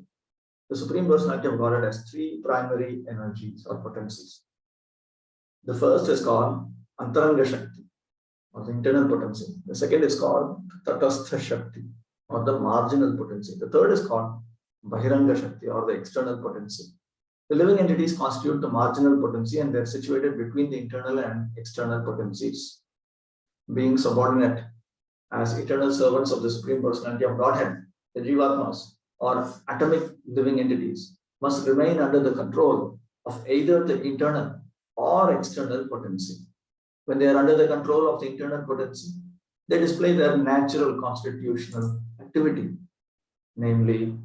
The Supreme Personality of Godhead has 3 primary energies or potencies. The first is called Antaranga Shakti, or the internal potency. The second is called Tatastha Shakti, or the marginal potency. The third is called Bahiranga Shakti, or the external potency. The living entities constitute the marginal potency, and they are situated between the internal and external potencies. Being subordinate as eternal servants of the Supreme Personality of Godhead, the Jivatmas, or atomic living entities, must remain under the control of either the internal or external potency. When they are under the control of the internal potency, they display their natural constitutional activity, namely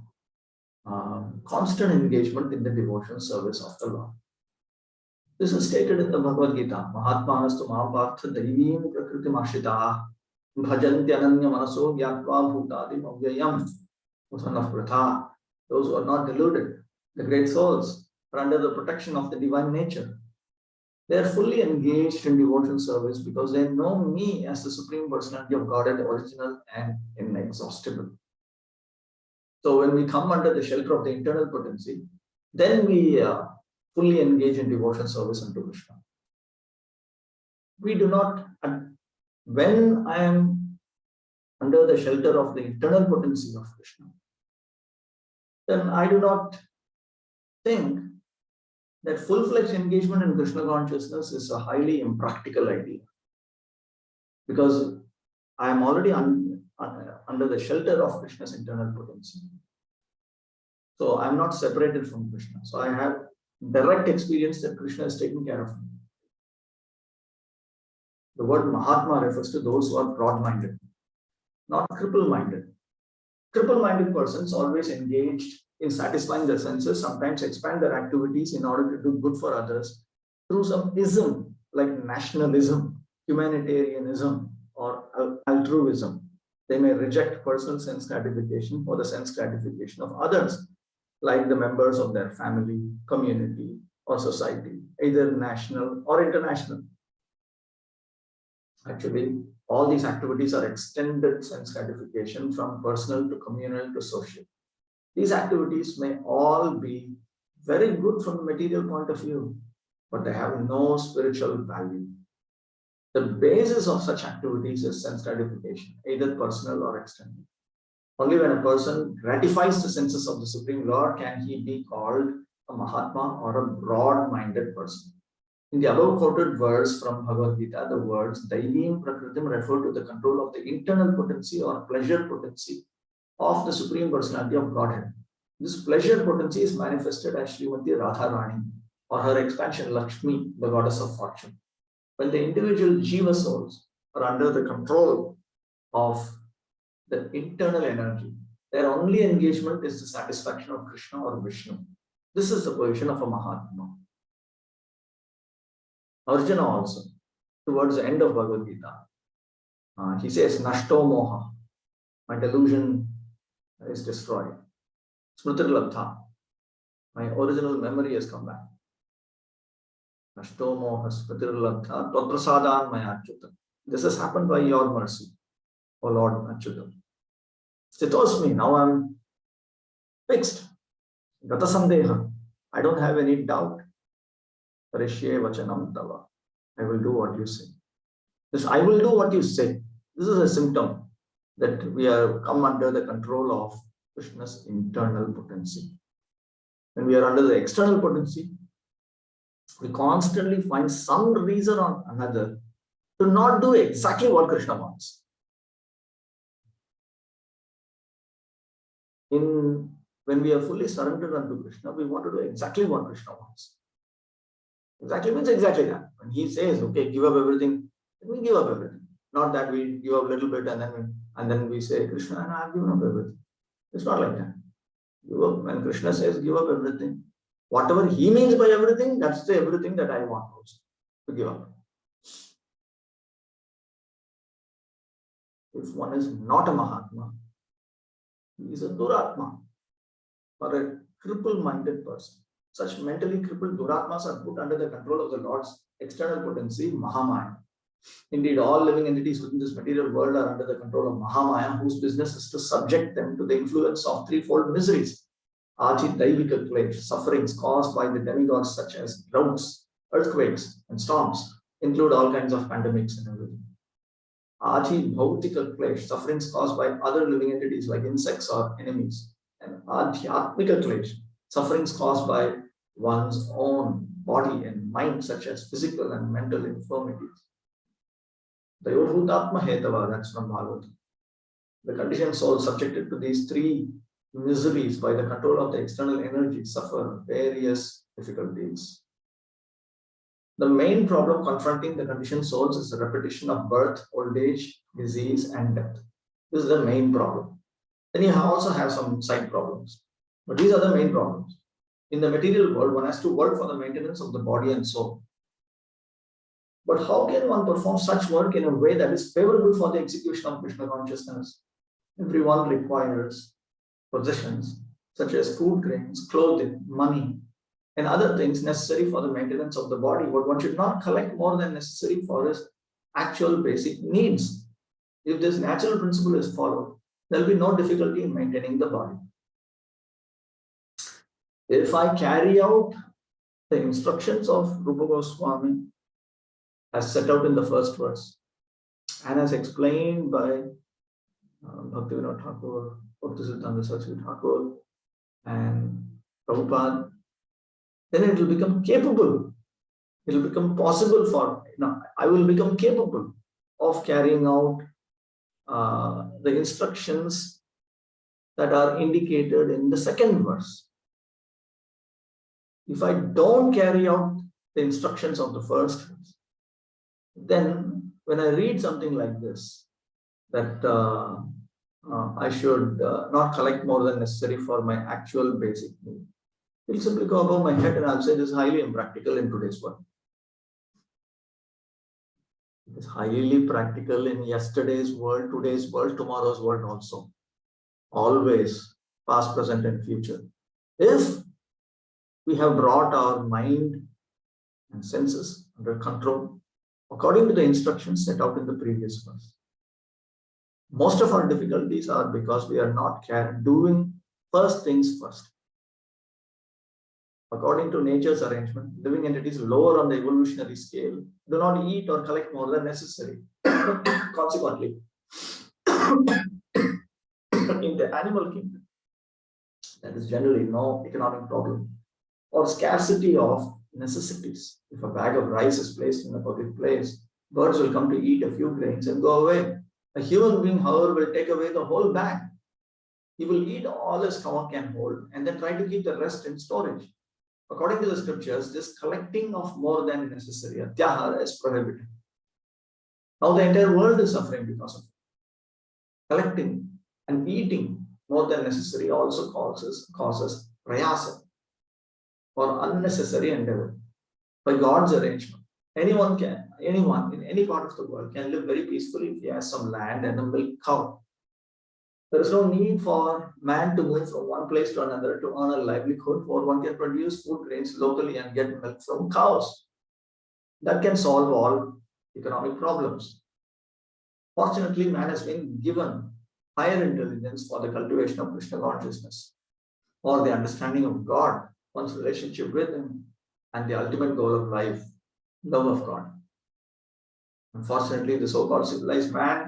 constant engagement in the devotional service of the Lord. This is stated in the Bhagavad Gita. Mahatmanastu Mahapartha Daivim Prakritim Ashitaha Bhajanti Manaso Gyatva Bhutadim Avyayam Uthanaf Pratha. Those who are not deluded, the great souls, are under the protection of the divine nature. They are fully engaged in devotional service because they know me as the Supreme Personality of Godhead, original and inexhaustible. So when we come under the shelter of the internal potency, then we fully engage in devotional service unto Krishna. We do not, when I am under the shelter of the internal potency of Krishna, then I do not think that full-fledged engagement in Krishna consciousness is a highly impractical idea. Because I am already under the shelter of Krishna's internal potency. So I am not separated from Krishna. So I have direct experience that Krishna is taking care of me. The word Mahatma refers to those who are broad-minded, not cripple-minded. Cripple-minded persons always engaged in satisfying their senses, sometimes expand their activities in order to do good for others through some ism like nationalism, humanitarianism, or altruism. They may reject personal sense gratification for the sense gratification of others, like the members of their family, community, or society, either national or international. Actually, all these activities are extended sense gratification from personal to communal to social. These activities may all be very good from a material point of view, but they have no spiritual value. The basis of such activities is sense gratification, either personal or external. Only when a person gratifies the senses of the Supreme Lord can he be called a Mahatma or a broad-minded person. In the above quoted verse from Bhagavad Gita, the words Daivim Prakritim refer to the control of the internal potency or pleasure potency of the Supreme Personality of Godhead. This pleasure potency is manifested as Srimati Radharani or her expansion Lakshmi, the goddess of fortune. When the individual Jiva souls are under the control of the internal energy, their only engagement is the satisfaction of Krishna or Vishnu. This is the position of a Mahatma. Arjuna also, towards the end of Bhagavad Gita, he says, Nashto Moha, my delusion is destroyed. Smritir Labdha, my original memory has come back. Nashto Moha Smritir Labdha, Tvaprasadan Maya Achyutam. This has happened by your mercy, O Lord Achyutam. Sthitosmi, now I'm fixed. Gata Sandeha, I don't have any doubt. Parishye Vachanam Tava, I will do what you say. This I will do what you say. This is a symptom that we are come under the control of Krishna's internal potency. When we are under the external potency, we constantly find some reason or another to not do exactly what Krishna wants. When we are fully surrendered unto Krishna, we want to do exactly what Krishna wants. Exactly means exactly that. When he says, okay, give up everything, we give up everything. Not that we give up a little bit and then we say, Krishna, and I have given up everything. It's not like that. Give up. When Krishna says give up everything, whatever he means by everything, that's the everything that I want also to give up. If one is not a Mahatma, he is a Duratma or a cripple-minded person. Such mentally crippled Duratmas are put under the control of the Lord's external potency, Mahamaya. Indeed, all living entities within this material world are under the control of Mahamaya, whose business is to subject them to the influence of threefold miseries. Adi Daivika Klesh, sufferings caused by the demigods such as droughts, earthquakes, and storms, include all kinds of pandemics and everything. Adi Bhautika Klesh, sufferings caused by other living entities like insects or enemies. And Adhyatmika Klesh, sufferings caused by one's own body and mind, such as physical and mental infirmities. Dayohutatma Hetava, that's from Bhagavatam. The conditioned soul subjected to these three miseries by the control of the external energy suffer various difficulties. The main problem confronting the conditioned souls is the repetition of birth, old age, disease, and death. This is the main problem. Then you also have some side problems. But these are the main problems. In the material world, one has to work for the maintenance of the body and soul. But how can one perform such work in a way that is favorable for the execution of Krishna consciousness? Everyone requires possessions such as food grains, clothing, money, and other things necessary for the maintenance of the body, but one should not collect more than necessary for his actual basic needs. If this natural principle is followed, there will be no difficulty in maintaining the body. If I carry out the instructions of Rupa Goswami as set out in the first verse and as explained by Bhaktivinoda Thakur, Bhaktisiddhanta Saraswati Thakur, and Prabhupada, then it will become capable. It will become possible for, I will become capable of carrying out the instructions that are indicated in the second verse. If I don't carry out the instructions of the first verse, then when I read something like this, that I should not collect more than necessary for my actual basic need, it will simply go above my head and I'll say this is highly impractical in today's world. It is highly practical in yesterday's world, today's world, tomorrow's world also. Always, past, present, and future. If we have brought our mind and senses under control according to the instructions set out in the previous verse. Most of our difficulties are because we are not doing first things first. According to nature's arrangement, living entities lower on the evolutionary scale do not eat or collect more than necessary. Consequently, in the animal kingdom, there is generally no economic problem or scarcity of necessities. If a bag of rice is placed in a public place, birds will come to eat a few grains and go away. A human being, however, will take away the whole bag. He will eat all his stomach can hold and then try to keep the rest in storage. According to the scriptures, this collecting of more than necessary, atyahara, is prohibited. Now the entire world is suffering because of it. Collecting and eating more than necessary also causes prayasa, or unnecessary endeavor. By God's arrangement, anyone in any part of the world can live very peacefully if he has some land and a milk cow. There is no need for man to move from one place to another to earn a livelihood, for one can produce food grains locally and get milk from cows. That can solve all economic problems. Fortunately, man has been given higher intelligence for the cultivation of Krishna consciousness, or the understanding of God, one's relationship with Him, and the ultimate goal of life, love of God. Unfortunately, the so-called civilized man,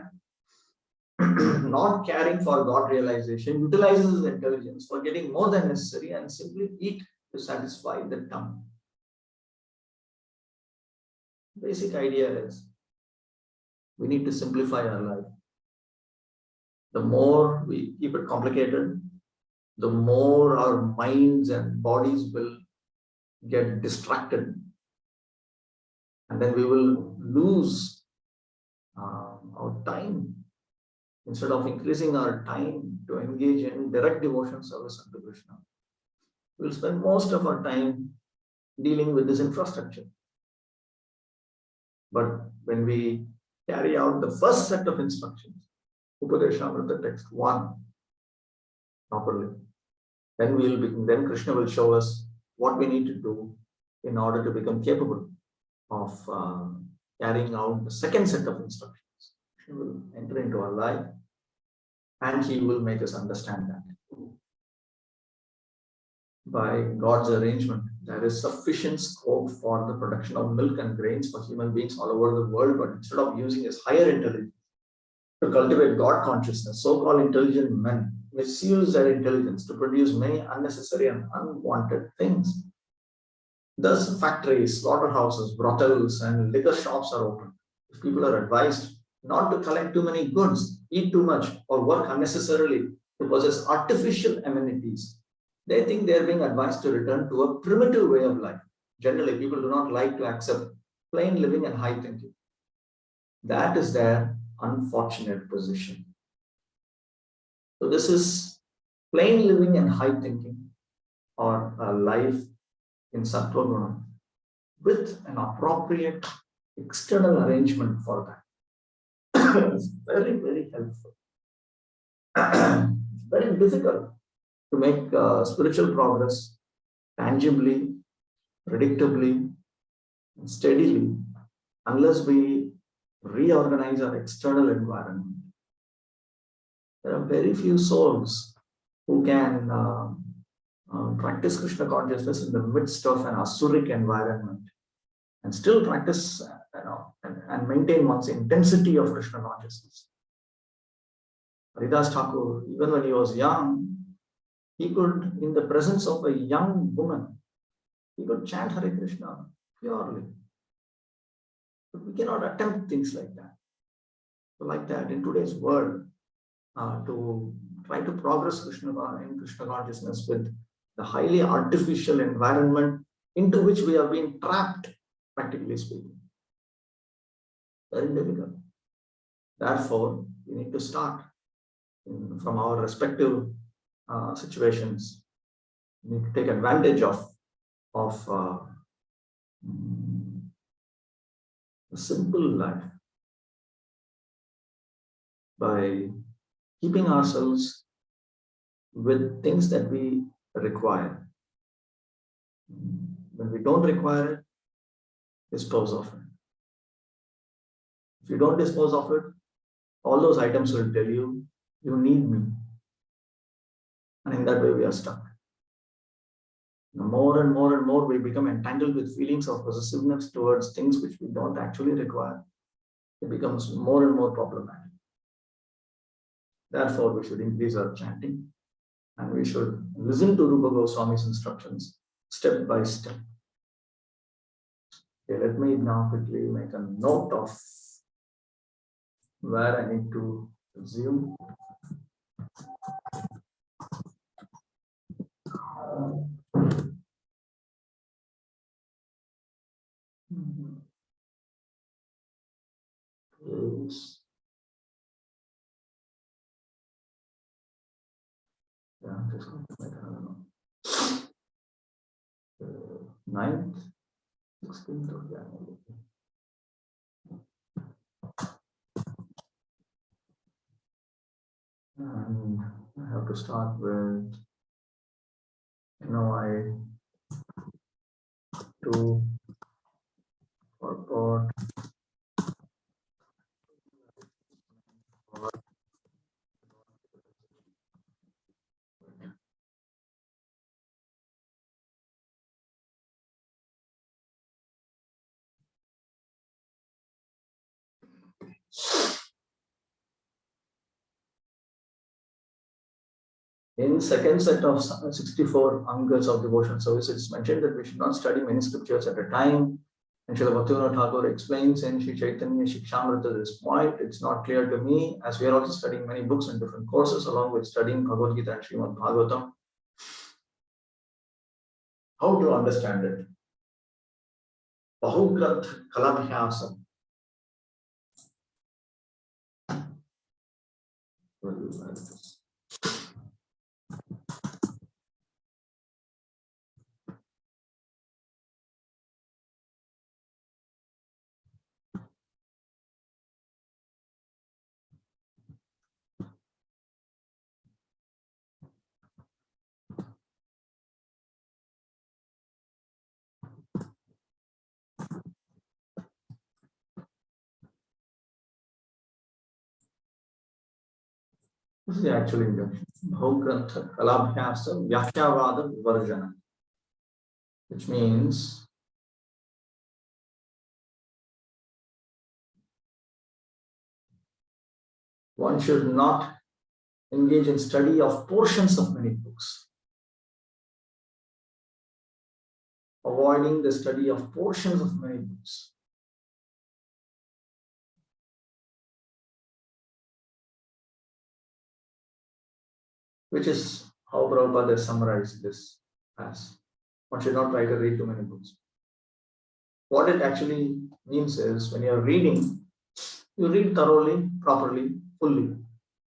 not caring for God realization, utilizes his intelligence for getting more than necessary and simply eat to satisfy the tongue. Basic idea is we need to simplify our life. The more we keep it complicated, the more our minds and bodies will get distracted, and then we will lose our time. Instead of increasing our time to engage in direct devotion service unto Krishna, we will spend most of our time dealing with this infrastructure. But when we carry out the first set of instructions, Upadeshamrita text 1, properly, then Krishna will show us what we need to do in order to become capable of carrying out the second set of instructions. Krishna will enter into our life and He will make us understand that. By God's arrangement, there is sufficient scope for the production of milk and grains for human beings all over the world, but instead of using His higher intelligence to cultivate God consciousness, so-called intelligent men misuse their intelligence to produce many unnecessary and unwanted things. Thus, factories, slaughterhouses, brothels, and liquor shops are open. If people are advised not to collect too many goods, eat too much, or work unnecessarily to possess artificial amenities, they think they are being advised to return to a primitive way of life. Generally, people do not like to accept plain living and high thinking. That is their unfortunate position. So this is plain living and high thinking, or a life in Sattva Guna with an appropriate external arrangement for that. It's very, very helpful. It's very difficult to make spiritual progress tangibly, predictably, and steadily unless we reorganize our external environment. There are very few souls who can practice Krishna consciousness in the midst of an asuric environment and still practice, and maintain one's intensity of Krishna consciousness. Haridas Thakur, even when he was young, he could, in the presence of a young woman, he could chant Hare Krishna purely. But we cannot attempt things like that. So like that, in today's world, to try to progress in Krishna consciousness with the highly artificial environment into which we have been trapped, practically speaking. Very difficult. Therefore, we need to start from our respective situations. We need to take advantage of a simple life by keeping ourselves with things that we require. When we don't require it, dispose of it. If you don't dispose of it, all those items will tell you, you need me. And in that way, we are stuck. The more and more and more we become entangled with feelings of possessiveness towards things which we don't actually require, it becomes more and more problematic. Therefore, we should increase our chanting and we should listen to Rupa Goswami's instructions step by step. Okay, let me now quickly make a note of where I need to resume. Yes. Yeah, I'm just going to make another note. 9th, 16th of January. And I have to start with NOI 2 purport. In second set of 64 Angas of devotion service, it's mentioned that we should not study many scriptures at a time. And Srila Bhaktivinoda Thakur explains in Sri Chaitanya Shikshamrita this point. It's not clear to me, as we are also studying many books and different courses, along with studying Bhagavad Gita and Srimad Bhagavatam. How to understand it? Bahugranth Kalabhyasam. This is the actual injunction. Bahugranth Kalabhyasa Vyakyavada Varjana. Which means one should not engage in study of portions of many books. Avoiding the study of portions of many books. Which is how Prabhupada has summarized this as. One should not try to read too many books. what it actually means is when you're reading, you read thoroughly, properly, fully.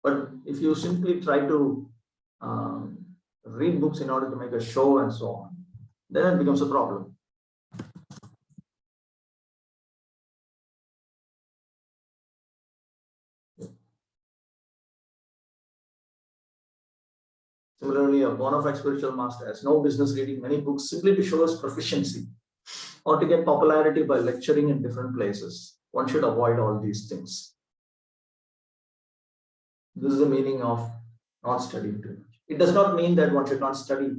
But if you simply try to read books in order to make a show and so on, then it becomes a problem. Similarly, a bona fide spiritual master has no business reading many books simply to show his proficiency or to get popularity by lecturing in different places. One should avoid all these things. This is the meaning of not studying too much. It does not mean that one should not study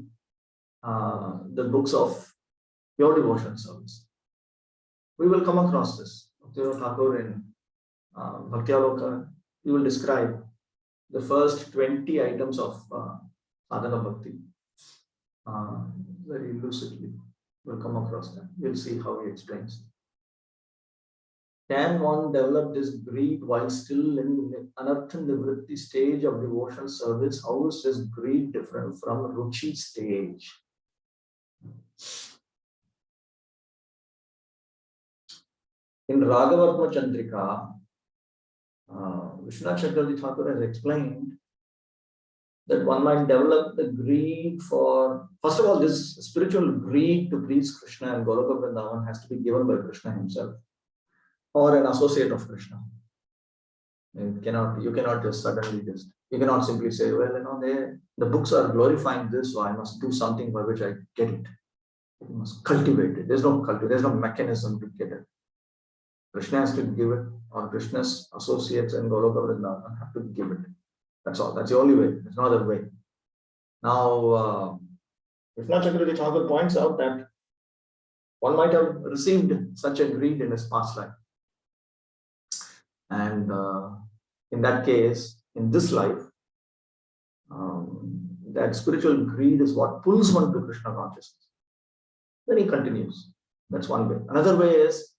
the books of pure devotion service. We will come across this. Bhaktivinoda Thakur in Bhakti Aloka, he will describe the first 20 items of sadhana bhakti very lucidly. We'll come across that. We'll see how he explains. Can one develop this greed while still in anartha nivritti stage of devotion service? How is this greed different from ruchi stage? In Raghavartma Chandrika, Vishwanath Chakravarti Thakur has explained that one might develop the greed for, first of all, this spiritual greed to please Krishna and Goloka Vrindavan has to be given by Krishna himself or an associate of Krishna. You cannot just suddenly you cannot simply say, well, the books are glorifying this, so I must do something by which I get it. You must cultivate it. There's no mechanism to get it. Krishna has to give it, or Krishna's associates and Goloka Vrindavan have to give it. That's all. That's the only way. There's no other way. Now, Vishwanath Chakravarti Thakur points out that one might have received such a greed in his past life. And in that case, in this life, that spiritual greed is what pulls one to Krishna consciousness. Then he continues. That's one way. Another way is,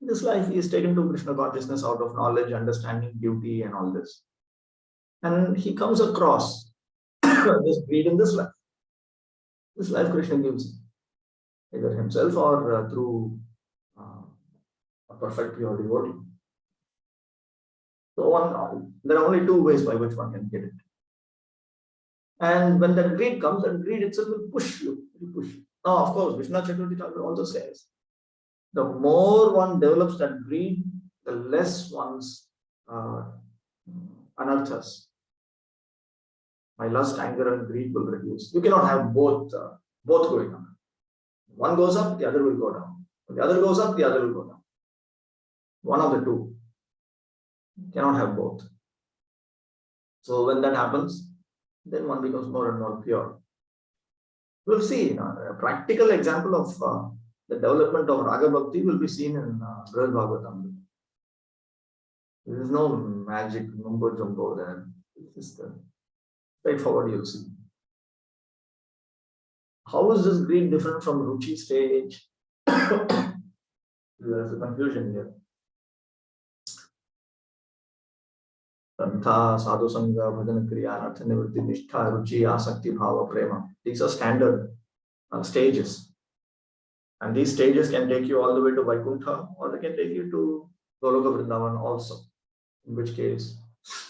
in this life, he is taken to Krishna consciousness out of knowledge, understanding, duty, and all this. And he comes across this greed in this life. This life Krishna gives him, either himself or through a perfect pure devotee. So there are only two ways by which one can get it. And when that greed comes, and greed itself will push you. Now, of course, Vishwanath Chakravarti Thakur also says, the more one develops that greed, the less one's anarthas. My lust, anger, and greed will reduce. You cannot have both going on. One goes up, the other will go down. When the other goes up, the other will go down. One of the two. You cannot have both. So when that happens, then one becomes more and more pure. We'll see a practical example of the development of Raga Bhakti will be seen in Brihad Bhagavatam. There is no magic mumbo jumbo there. It's just straightforward, you'll see. How is this greed different from Ruchi stage? There's a confusion here. Santha, Sadhu Sangha, Bhajana Kriya, Artha Nivritti, Nishtha, Ruchi, Asakti, Bhava, Prema. These are standard stages. And these stages can take you all the way to Vaikuntha, or they can take you to Goloka Vrindavan also. In which case,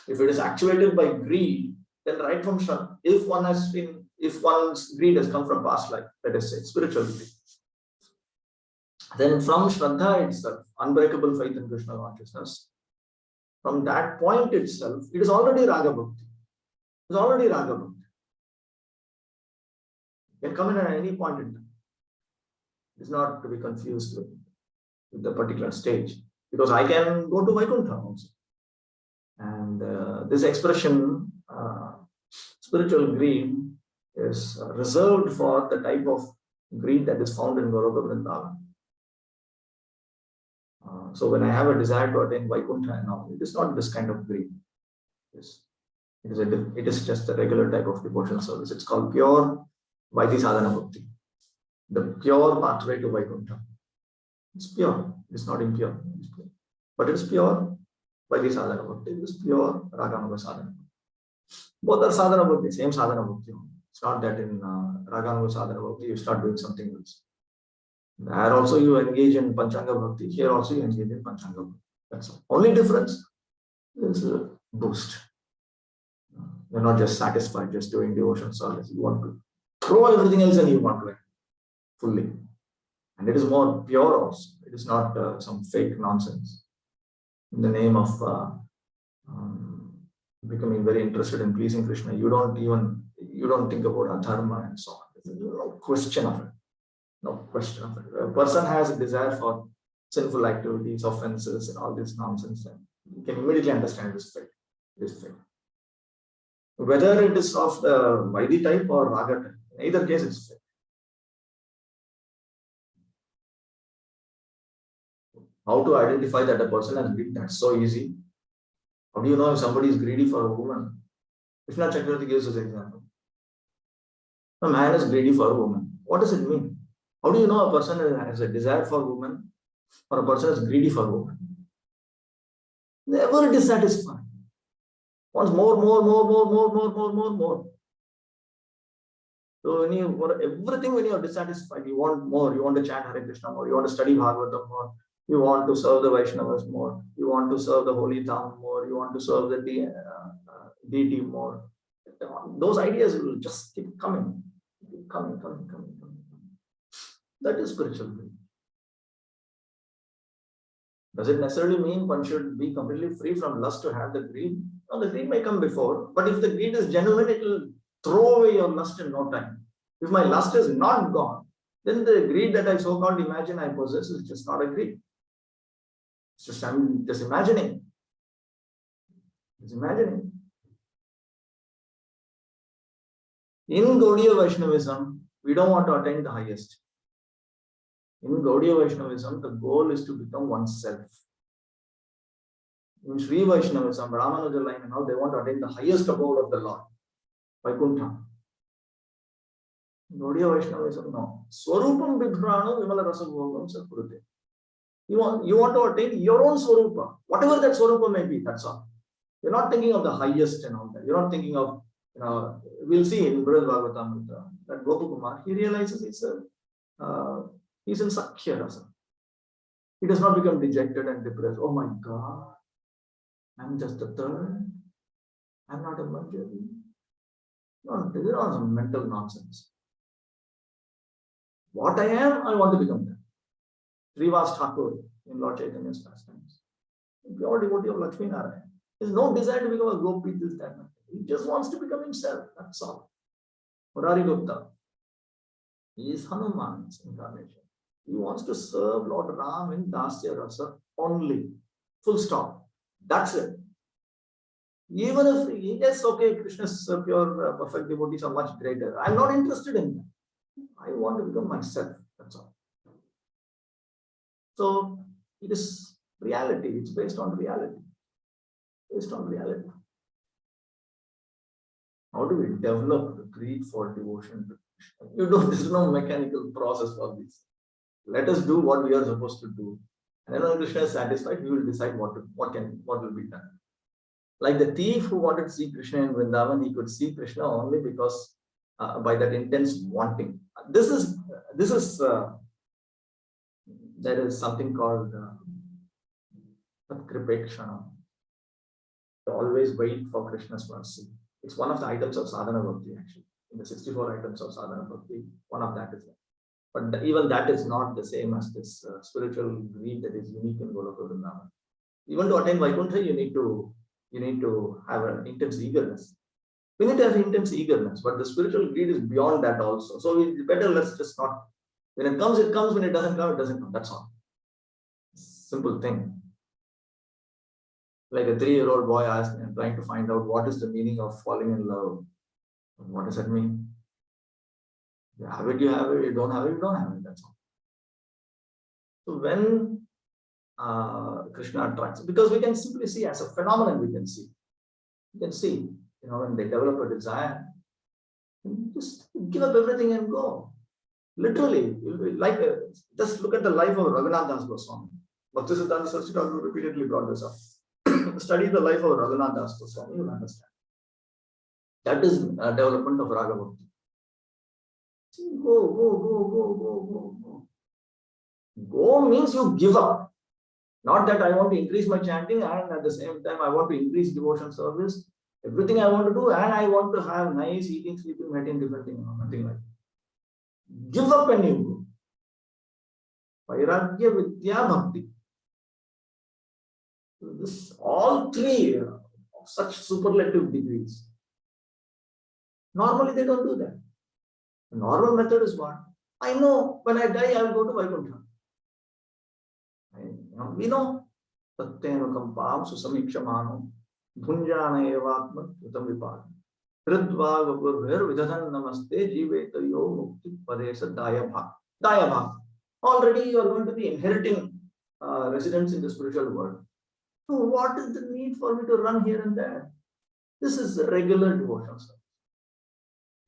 if it is actuated by greed, then right from Shraddha, if one's greed has come from past life, let us say, spiritual greed, then from Shraddha itself, unbreakable faith in Krishna consciousness, from that point itself, it is already Raga Bhakti. It is already Raga Bhakti. It can come in at any point in time. It is not to be confused with the particular stage, because I can go to Vaikuntha also. And this expression, spiritual greed, is reserved for the type of greed that is found in Goloka Vrindavan. So when I have a desire to attain Vaikuntha and all, it is not this kind of greed. It is just a regular type of devotional service. It's called pure Vaidhi Sadhana Bhakti. The pure pathway to Vaikuntha. It's pure. It's not impure. It's pure. But it's pure Vaidhi Sadhana Bhakti. It is pure Raganuga Sadhana Bhakti. Both are Sadhana Bhakti, same Sadhana Bhakti. It's not that in Raganuga Sadhana Bhakti you start doing something else. There also you engage in Panchanga Bhakti, here also you engage in Panchanga Bhakti. That's all. Only difference is a boost. You're not just satisfied just doing devotion service. You want to throw everything else and you want to fully. And it is more pure also. It is not some fake nonsense. In the name of becoming very interested in pleasing Krishna, you don't think about adharma and so on. There's no question of it. No question of it. A person has a desire for sinful activities, offenses, and all this nonsense, and you can immediately understand this fake. Whether it is of the Vaidhi type or Raga type, in either case it's fake. How to identify that a person has greed? That's so easy. How do you know if somebody is greedy for a woman? Krishna Chakravarti gives us an example. A man is greedy for a woman. What does it mean? How do you know a person has a desire for a woman or a person is greedy for a woman? Never dissatisfied. Wants more. So when you are dissatisfied, you want more. You want to chant Hare Krishna more. You want to study Bhagavatam more. You want to serve the Vaishnavas more. You want to serve the holy town more. You want to serve the deity more. Those ideas will just keep coming. Coming. That is spiritual greed. Does it necessarily mean one should be completely free from lust to have the greed? No, the greed may come before, but if the greed is genuine, it will throw away your lust in no time. If my lust is not gone, then the greed that I so-called imagine I possess is just not a greed. It's just I'm just imagining. It's imagining. In Gaudiya Vaishnavism, we don't want to attain the highest. In Gaudiya Vaishnavism, the goal is to become oneself. In Sri Vaishnavism, Ramanuja line and all, they want to attain the highest abode of the Lord, Vaikuntha. Gaudiya Vaishnavism, no. Swarupam Bibhrano Vimala Rasa Bhogam Sakurute. You want to attain your own Swarupa, whatever that Swarupa may be, that's all. You're not thinking of the highest and all that. You're not thinking of, we'll see in Brihad Bhagavatam that Gopakumar, he realizes he's in Sakhya Rasa. He does not become dejected and depressed. Oh my God, I'm just a third. I'm not a Manjari. No, these are some mental nonsense. What I am, I want to become that. Srivas Thakur in Lord Chaitanya's pastimes. Pure devotee of Lakshmi Narayan. There's no desire to become a gopi, this, that. He just wants to become himself. That's all. Murari Gupta. He is Hanuman's incarnation. He wants to serve Lord Ram in Dasya Rasa only. Full stop. That's it. Even if, yes, okay, Krishna's pure, perfect devotees are much greater. I'm not interested in that. I want to become myself. That's all. So it is reality. It's based on reality. Based on reality. How do we develop the greed for devotion to Krishna? There's no mechanical process for this. Let us do what we are supposed to do. And then when Krishna is satisfied, we will decide what will be done. Like the thief who wanted to see Krishna in Vrindavan, he could see Krishna only because by that intense wanting. There is something called Kripekshanam. To always wait for Krishna's mercy. It's one of the items of sadhana bhakti actually. In the 64 items of sadhana bhakti, one of that is there. But even that is not the same as this spiritual greed that is unique in Goloka Vrindavan. Even to attain Vaikuntha, you need to have an intense eagerness. We need to have intense eagerness, but the spiritual greed is beyond that also. So it's better, let's just not. When it comes, it comes. When it doesn't come, it doesn't come. That's all. Simple thing. Like a 3-year-old boy asked me, I'm trying to find out what is the meaning of falling in love. What does that mean? You have it, you have it. You don't have it, you don't have it. That's all. So when Krishna attracts, because we can simply see as a phenomenon, we can see, when they develop a desire, just give up everything and go. Literally, just look at the life of Raghunath Das Goswami. Bhaktisiddhanta Saraswati Thakur repeatedly brought this up. Study the life of Raghunath Das Goswami, you will understand. That is development of Raga Bhakti. Go. Go means you give up. Not that I want to increase my chanting and at the same time I want to increase devotion service. Everything I want to do and I want to have nice eating, sleeping, mating, different thing, nothing like that. Give up and you go. Vairagya, Vidya, Bhakti. This all three of such superlative degrees. Normally they don't do that. The normal method is what? I know when I die I will go to Vaikuntha. We know Tattena Kampam Susamikshamano Bhunjana Evatma Utam Vipad Hridva Vapurver Vidhadan Namaste Jivetayo Mukti Padesa Dayabha. Dayabha. Already you are going to be inheriting residence in the spiritual world. So what is the need for me to run here and there? This is regular devotion service.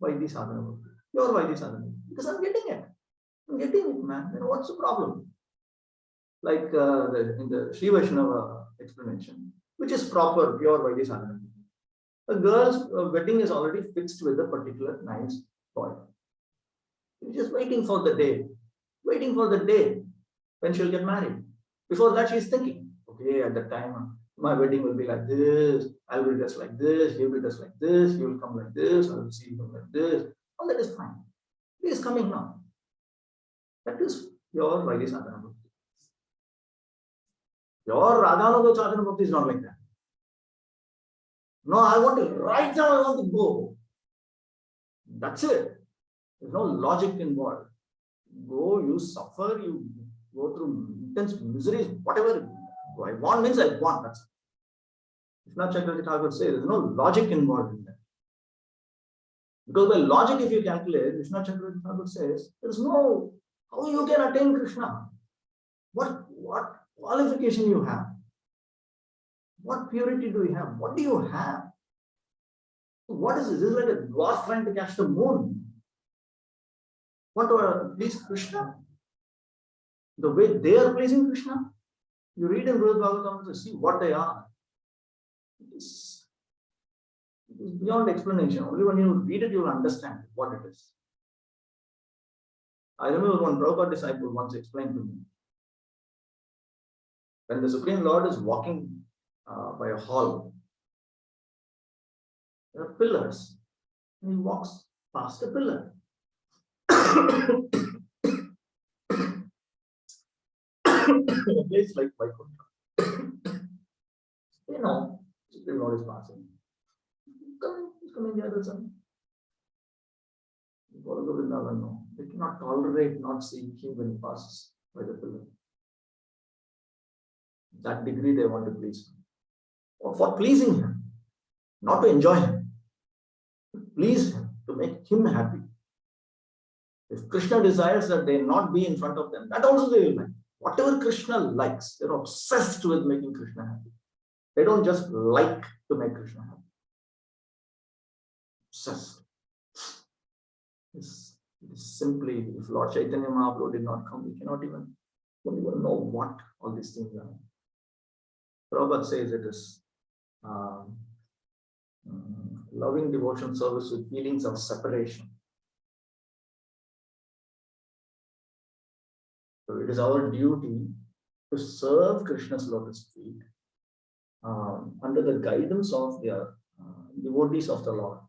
Vaidhi sadhana. Your Vaidhi sadhana. Because I'm getting it. I'm getting it, man. Then what's the problem? Like in the Sri Vaishnava explanation, which is proper, pure Vaidhi sadhana. A girl's wedding is already fixed with a particular nice boy. She's just waiting for the day when she'll get married. Before that, she's thinking, okay, at that time, my wedding will be like this, I'll be dressed like this, he'll be dressed like this, he will come like this, I will see him like this. All that is fine. He is coming now. That is your Vaidhi sadhana. Your Radhanuga sadhana bhakti is not like that. No, I want to, right now I want to go. That's it. There's no logic involved. Go, you suffer, you go through intense miseries, whatever. I want means I want. That's it. Vishwanath Chakravarti Thakur says there's no logic involved in that. Because by logic, if you calculate, Vishwanath Chakravarti Thakur says there's no how you can attain Krishna. What qualification you have? What purity do you have? What do you have? What is this? This is like a dwarf trying to catch the moon. Want to please Krishna? The way they are pleasing Krishna? You read in Brihad Bhagavatam to see what they are. It is beyond explanation. Only when you read it, you will understand what it is. I remember one Prabhupada disciple once explained to me. When the Supreme Lord is walking by a hall, there are pillars, and he walks past a pillar. A place like Vaikuntha. You know, Supreme Lord is passing. He's coming the other side. They cannot tolerate not seeing him when he passes by the pillar. That degree they want to please him. Or for pleasing him, not to enjoy him, to please him, to make him happy. If Krishna desires that they not be in front of them, that also they will like. Whatever Krishna likes, they're obsessed with making Krishna happy. They don't just like to make Krishna happy. Obsessed. It's simply, if Lord Chaitanya Mahaprabhu did not come, we don't even know what all these things are. Prabhupada says it is loving devotion service with feelings of separation. So it is our duty to serve Krishna's lotus feet under the guidance of the devotees of the Lord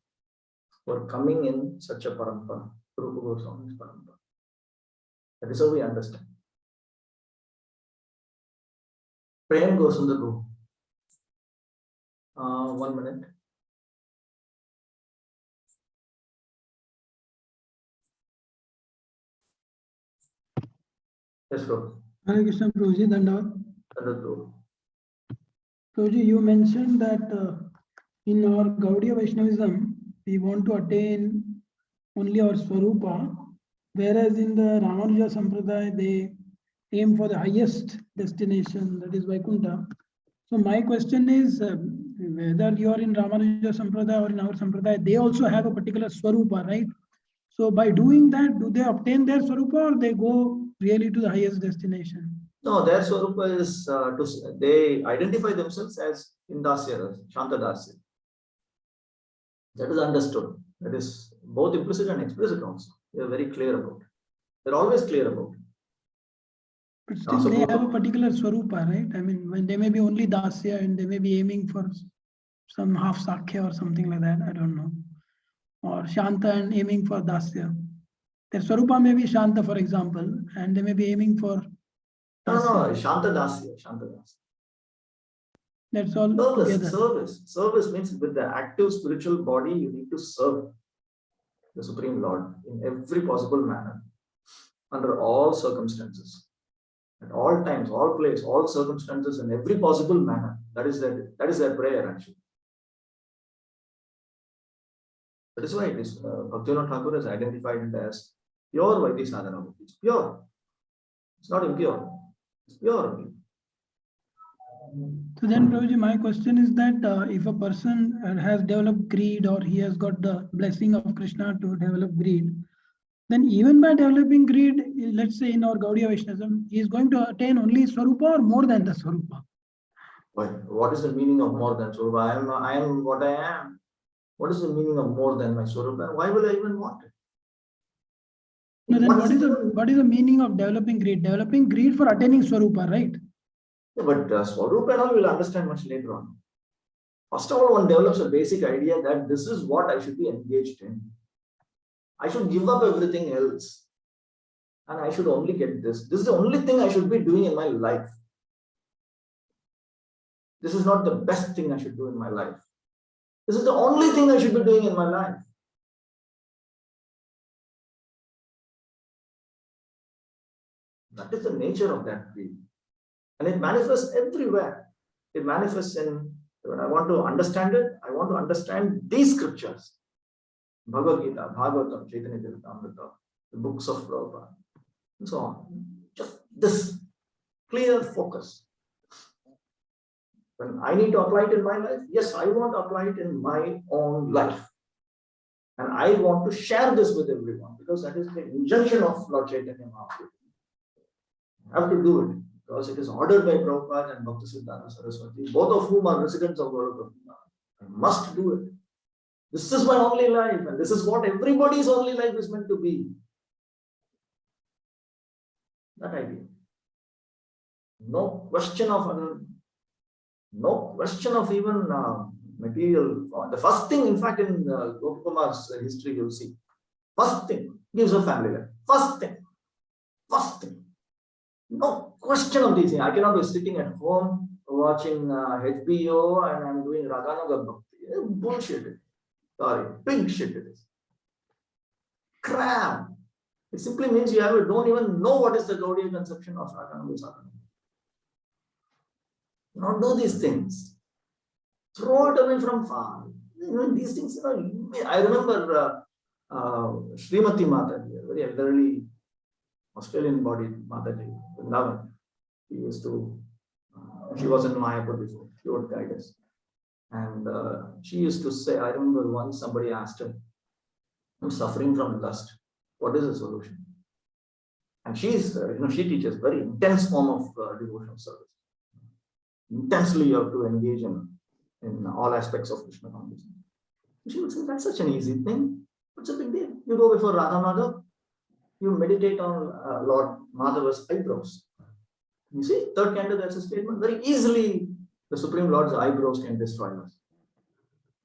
who are coming in such a parampara, Rupa Goswami's parampara. That is how we understand. Prem goes in the room. 1 minute. Yes, bro. Hare Krishna, Prabhuji, Dandavat. Prabhuji, you mentioned that in our Gaudiya Vaishnavism, we want to attain only our Swarupa, whereas in the Ramanuja Sampradaya, they aim for the highest destination, that is Vaikuntha. So my question is, whether you are in Ramanuja Sampradaya or in our Sampradaya, they also have a particular Swarupa, right? So by doing that, do they obtain their Swarupa or they go really to the highest destination? No, their Swarupa is, they identify themselves as Indasya, Shantadasya. That is understood. That is both implicit and explicit also. They are very clear about it. They're always clear about it. But still they have a particular swarupa, right? I mean, when they may be only dasya and they may be aiming for some half sakya or something like that, I don't know. Or shanta and aiming for dasya. Their swarupa may be shanta, for example, and they may be aiming for No, Shanta Dasya, Shanta Dasya. That's all together. Service means with the active spiritual body, you need to serve the Supreme Lord in every possible manner, under all circumstances, at all times, all place, all circumstances, in every possible manner. That is their prayer actually. That is why it is Bhaktivinoda Thakur has identified it as pure Vaidhi sadhana. It's pure. It's not impure. It's pure. So then, Prabhuji, my question is that if a person has developed greed or he has got the blessing of Krishna to develop greed, then even by developing greed, let's say in our Gaudiya Vaishnavism, he is going to attain only Swarupa or more than the Swarupa? What is the meaning of more than Swarupa? I am what I am. What is the meaning of more than my Swarupa? Why will I even want it? No, then what is the meaning of developing greed? Developing greed for attaining Swarupa, right? Yeah, but Swarupa and all we'll understand much later on. First of all, one develops a basic idea that this is what I should be engaged in. I should give up everything else. And I should only get this. This is the only thing I should be doing in my life. This is not the best thing I should do in my life. This is the only thing I should be doing in my life. That is the nature of that greed. And it manifests everywhere. It manifests in, when I want to understand it, I want to understand these scriptures. Bhagavad Gita, Bhagavatam, Chaitanya Charitamrita, the books of Prabhupada, and so on. Just this clear focus. When I need to apply it in my life, yes, I want to apply it in my own life. And I want to share this with everyone because that is the injunction of Lord Chaitanya Mahaprabhu. I have to do it because it is ordered by Prabhupada and Bhaktisiddhanta Saraswati, both of whom are residents of Gaura. I must do it. This is my only life, and this is what everybody's only life is meant to be. That idea. No question of other, no question of even material. The first thing, in fact, in Gopakumar's history, you'll see. First thing, gives a family life. First thing. First thing. No question of these things. I cannot be sitting at home watching HBO and I'm doing Raganuga Bhakti. Bullshit. Sorry, big shit it is. Crap. It simply means you don't even know what is the Gaudiya conception of Raganuga Sadhana. Not do these things. Throw it away from far. These things, I remember Srimati Mataji, a very elderly Australian bodied Mataji, Vrindavan. She used to, she was in Mayapur before, she would guide us. And she used to say, I remember once somebody asked her, I'm suffering from lust. What is the solution? And she's, she teaches very intense form of devotional service. Intensely you have to engage in all aspects of Krishna consciousness. She would say, that's such an easy thing. What's a big deal? You go before Radha Madhav, you meditate on Lord Madhava's eyebrows. You see, third canto, that's a statement. Very easily, the Supreme Lord's eyebrows can destroy us.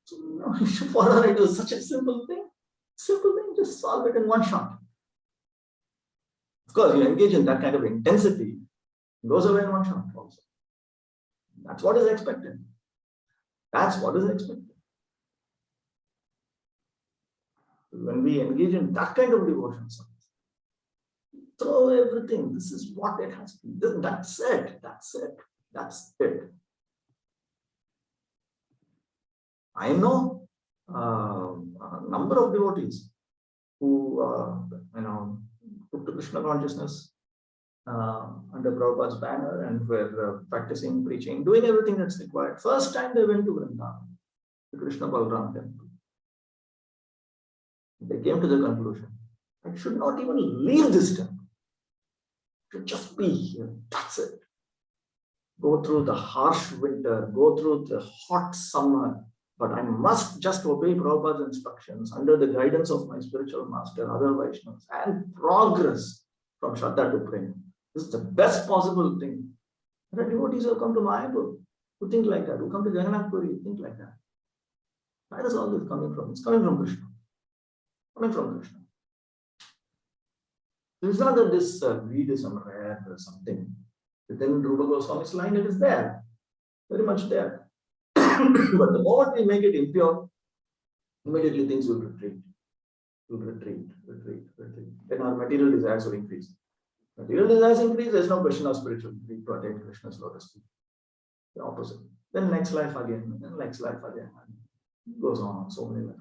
So, for her, it was such a simple thing. Simple thing, just solve it in one shot. Of course, you engage in that kind of intensity, it goes away in one shot also. That's what is expected. That's what is expected. When we engage in that kind of devotion, throw everything. This is what it has to be. That's it. That's it. That's it. I know a number of devotees who, took to Krishna consciousness under Prabhupada's banner and were practicing, preaching, doing everything that's required. First time they went to Vrindavan, the Krishna Balram temple. They came to the conclusion, I should not even leave this temple. I should just be here. That's it. Go through the harsh winter, go through the hot summer, but I must just obey Prabhupada's instructions under the guidance of my spiritual master, other Vaishnavas, and progress from Shraddha to Prema. This is the best possible thing. The devotees who come to Mayapur, who think like that, who come to Jagannath Puri, think like that. Where is all this coming from? It's coming from Krishna. Coming from Krishna. It's not that this greed is some rare or something. Within Rupa Goswami's line, it is there. Very much there. But the moment we make it impure, immediately things will retreat. Retreat. Then our material desires will increase. Material desires increase, there's no question of spiritual greed to attain Krishna's lotus feet. The opposite. Then next life again, then next life again. It goes on so many lives.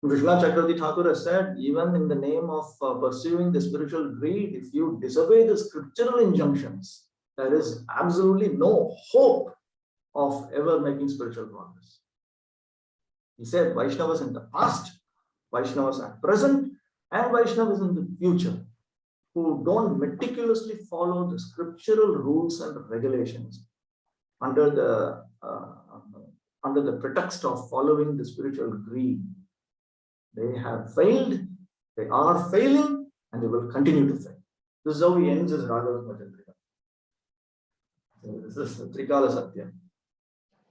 Vishwanath Chakravarti Thakur has said, even in the name of pursuing the spiritual greed, if you disobey the scriptural injunctions, there is absolutely no hope of ever making spiritual progress. He said, Vaishnavas in the past, Vaishnavas at present, and Vaishnavas in the future, who don't meticulously follow the scriptural rules and regulations under the pretext of following the spiritual greed, they have failed, they are failing, and they will continue to fail. This is how he ends his Raghav Bhajan. This is Trikala Satyam,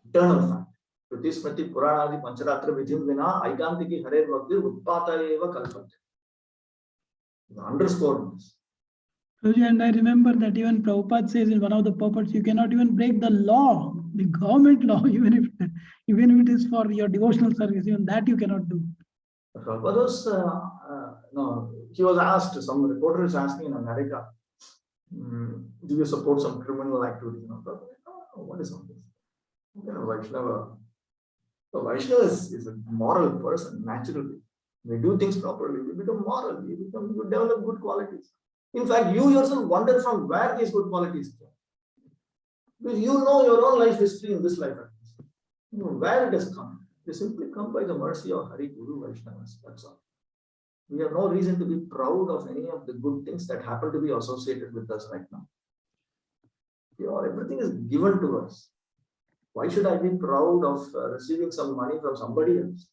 eternal fact. Shruti Smriti Puranadi Pancharatra Vidhim Vina Aikantiki Hare Bhakti Utpata Eva Kalpate. Underscore this. And I remember that even Prabhupada says in one of the purports, you cannot even break the law, the government law, even if it is for your devotional service, even that you cannot do. Prabhupada was, he was asked, some reporter is asking in America, do you support some criminal activity? What is all this? Vaishnava. So Vaishnava is a moral person, naturally. We do things properly, we become moral, we develop good qualities. In fact, you yourself wonder from where these good qualities come. Because you know your own life history in this life. You know where it has come. They simply come by the mercy of Hari Guru Vaishnavas. That's all. We have no reason to be proud of any of the good things that happen to be associated with us right now. Everything is given to us. Why should I be proud of receiving some money from somebody else?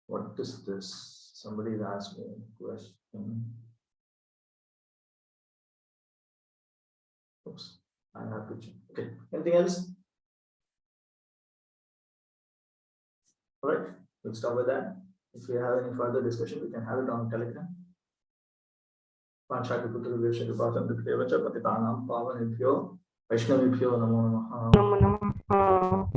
What is this? Somebody asked me a question. Oops, I have to check. Okay, anything else? All right, we'll stop with that. If we have any further discussion, we can have it on Telegram. Vaishnavibhyo namo namaha.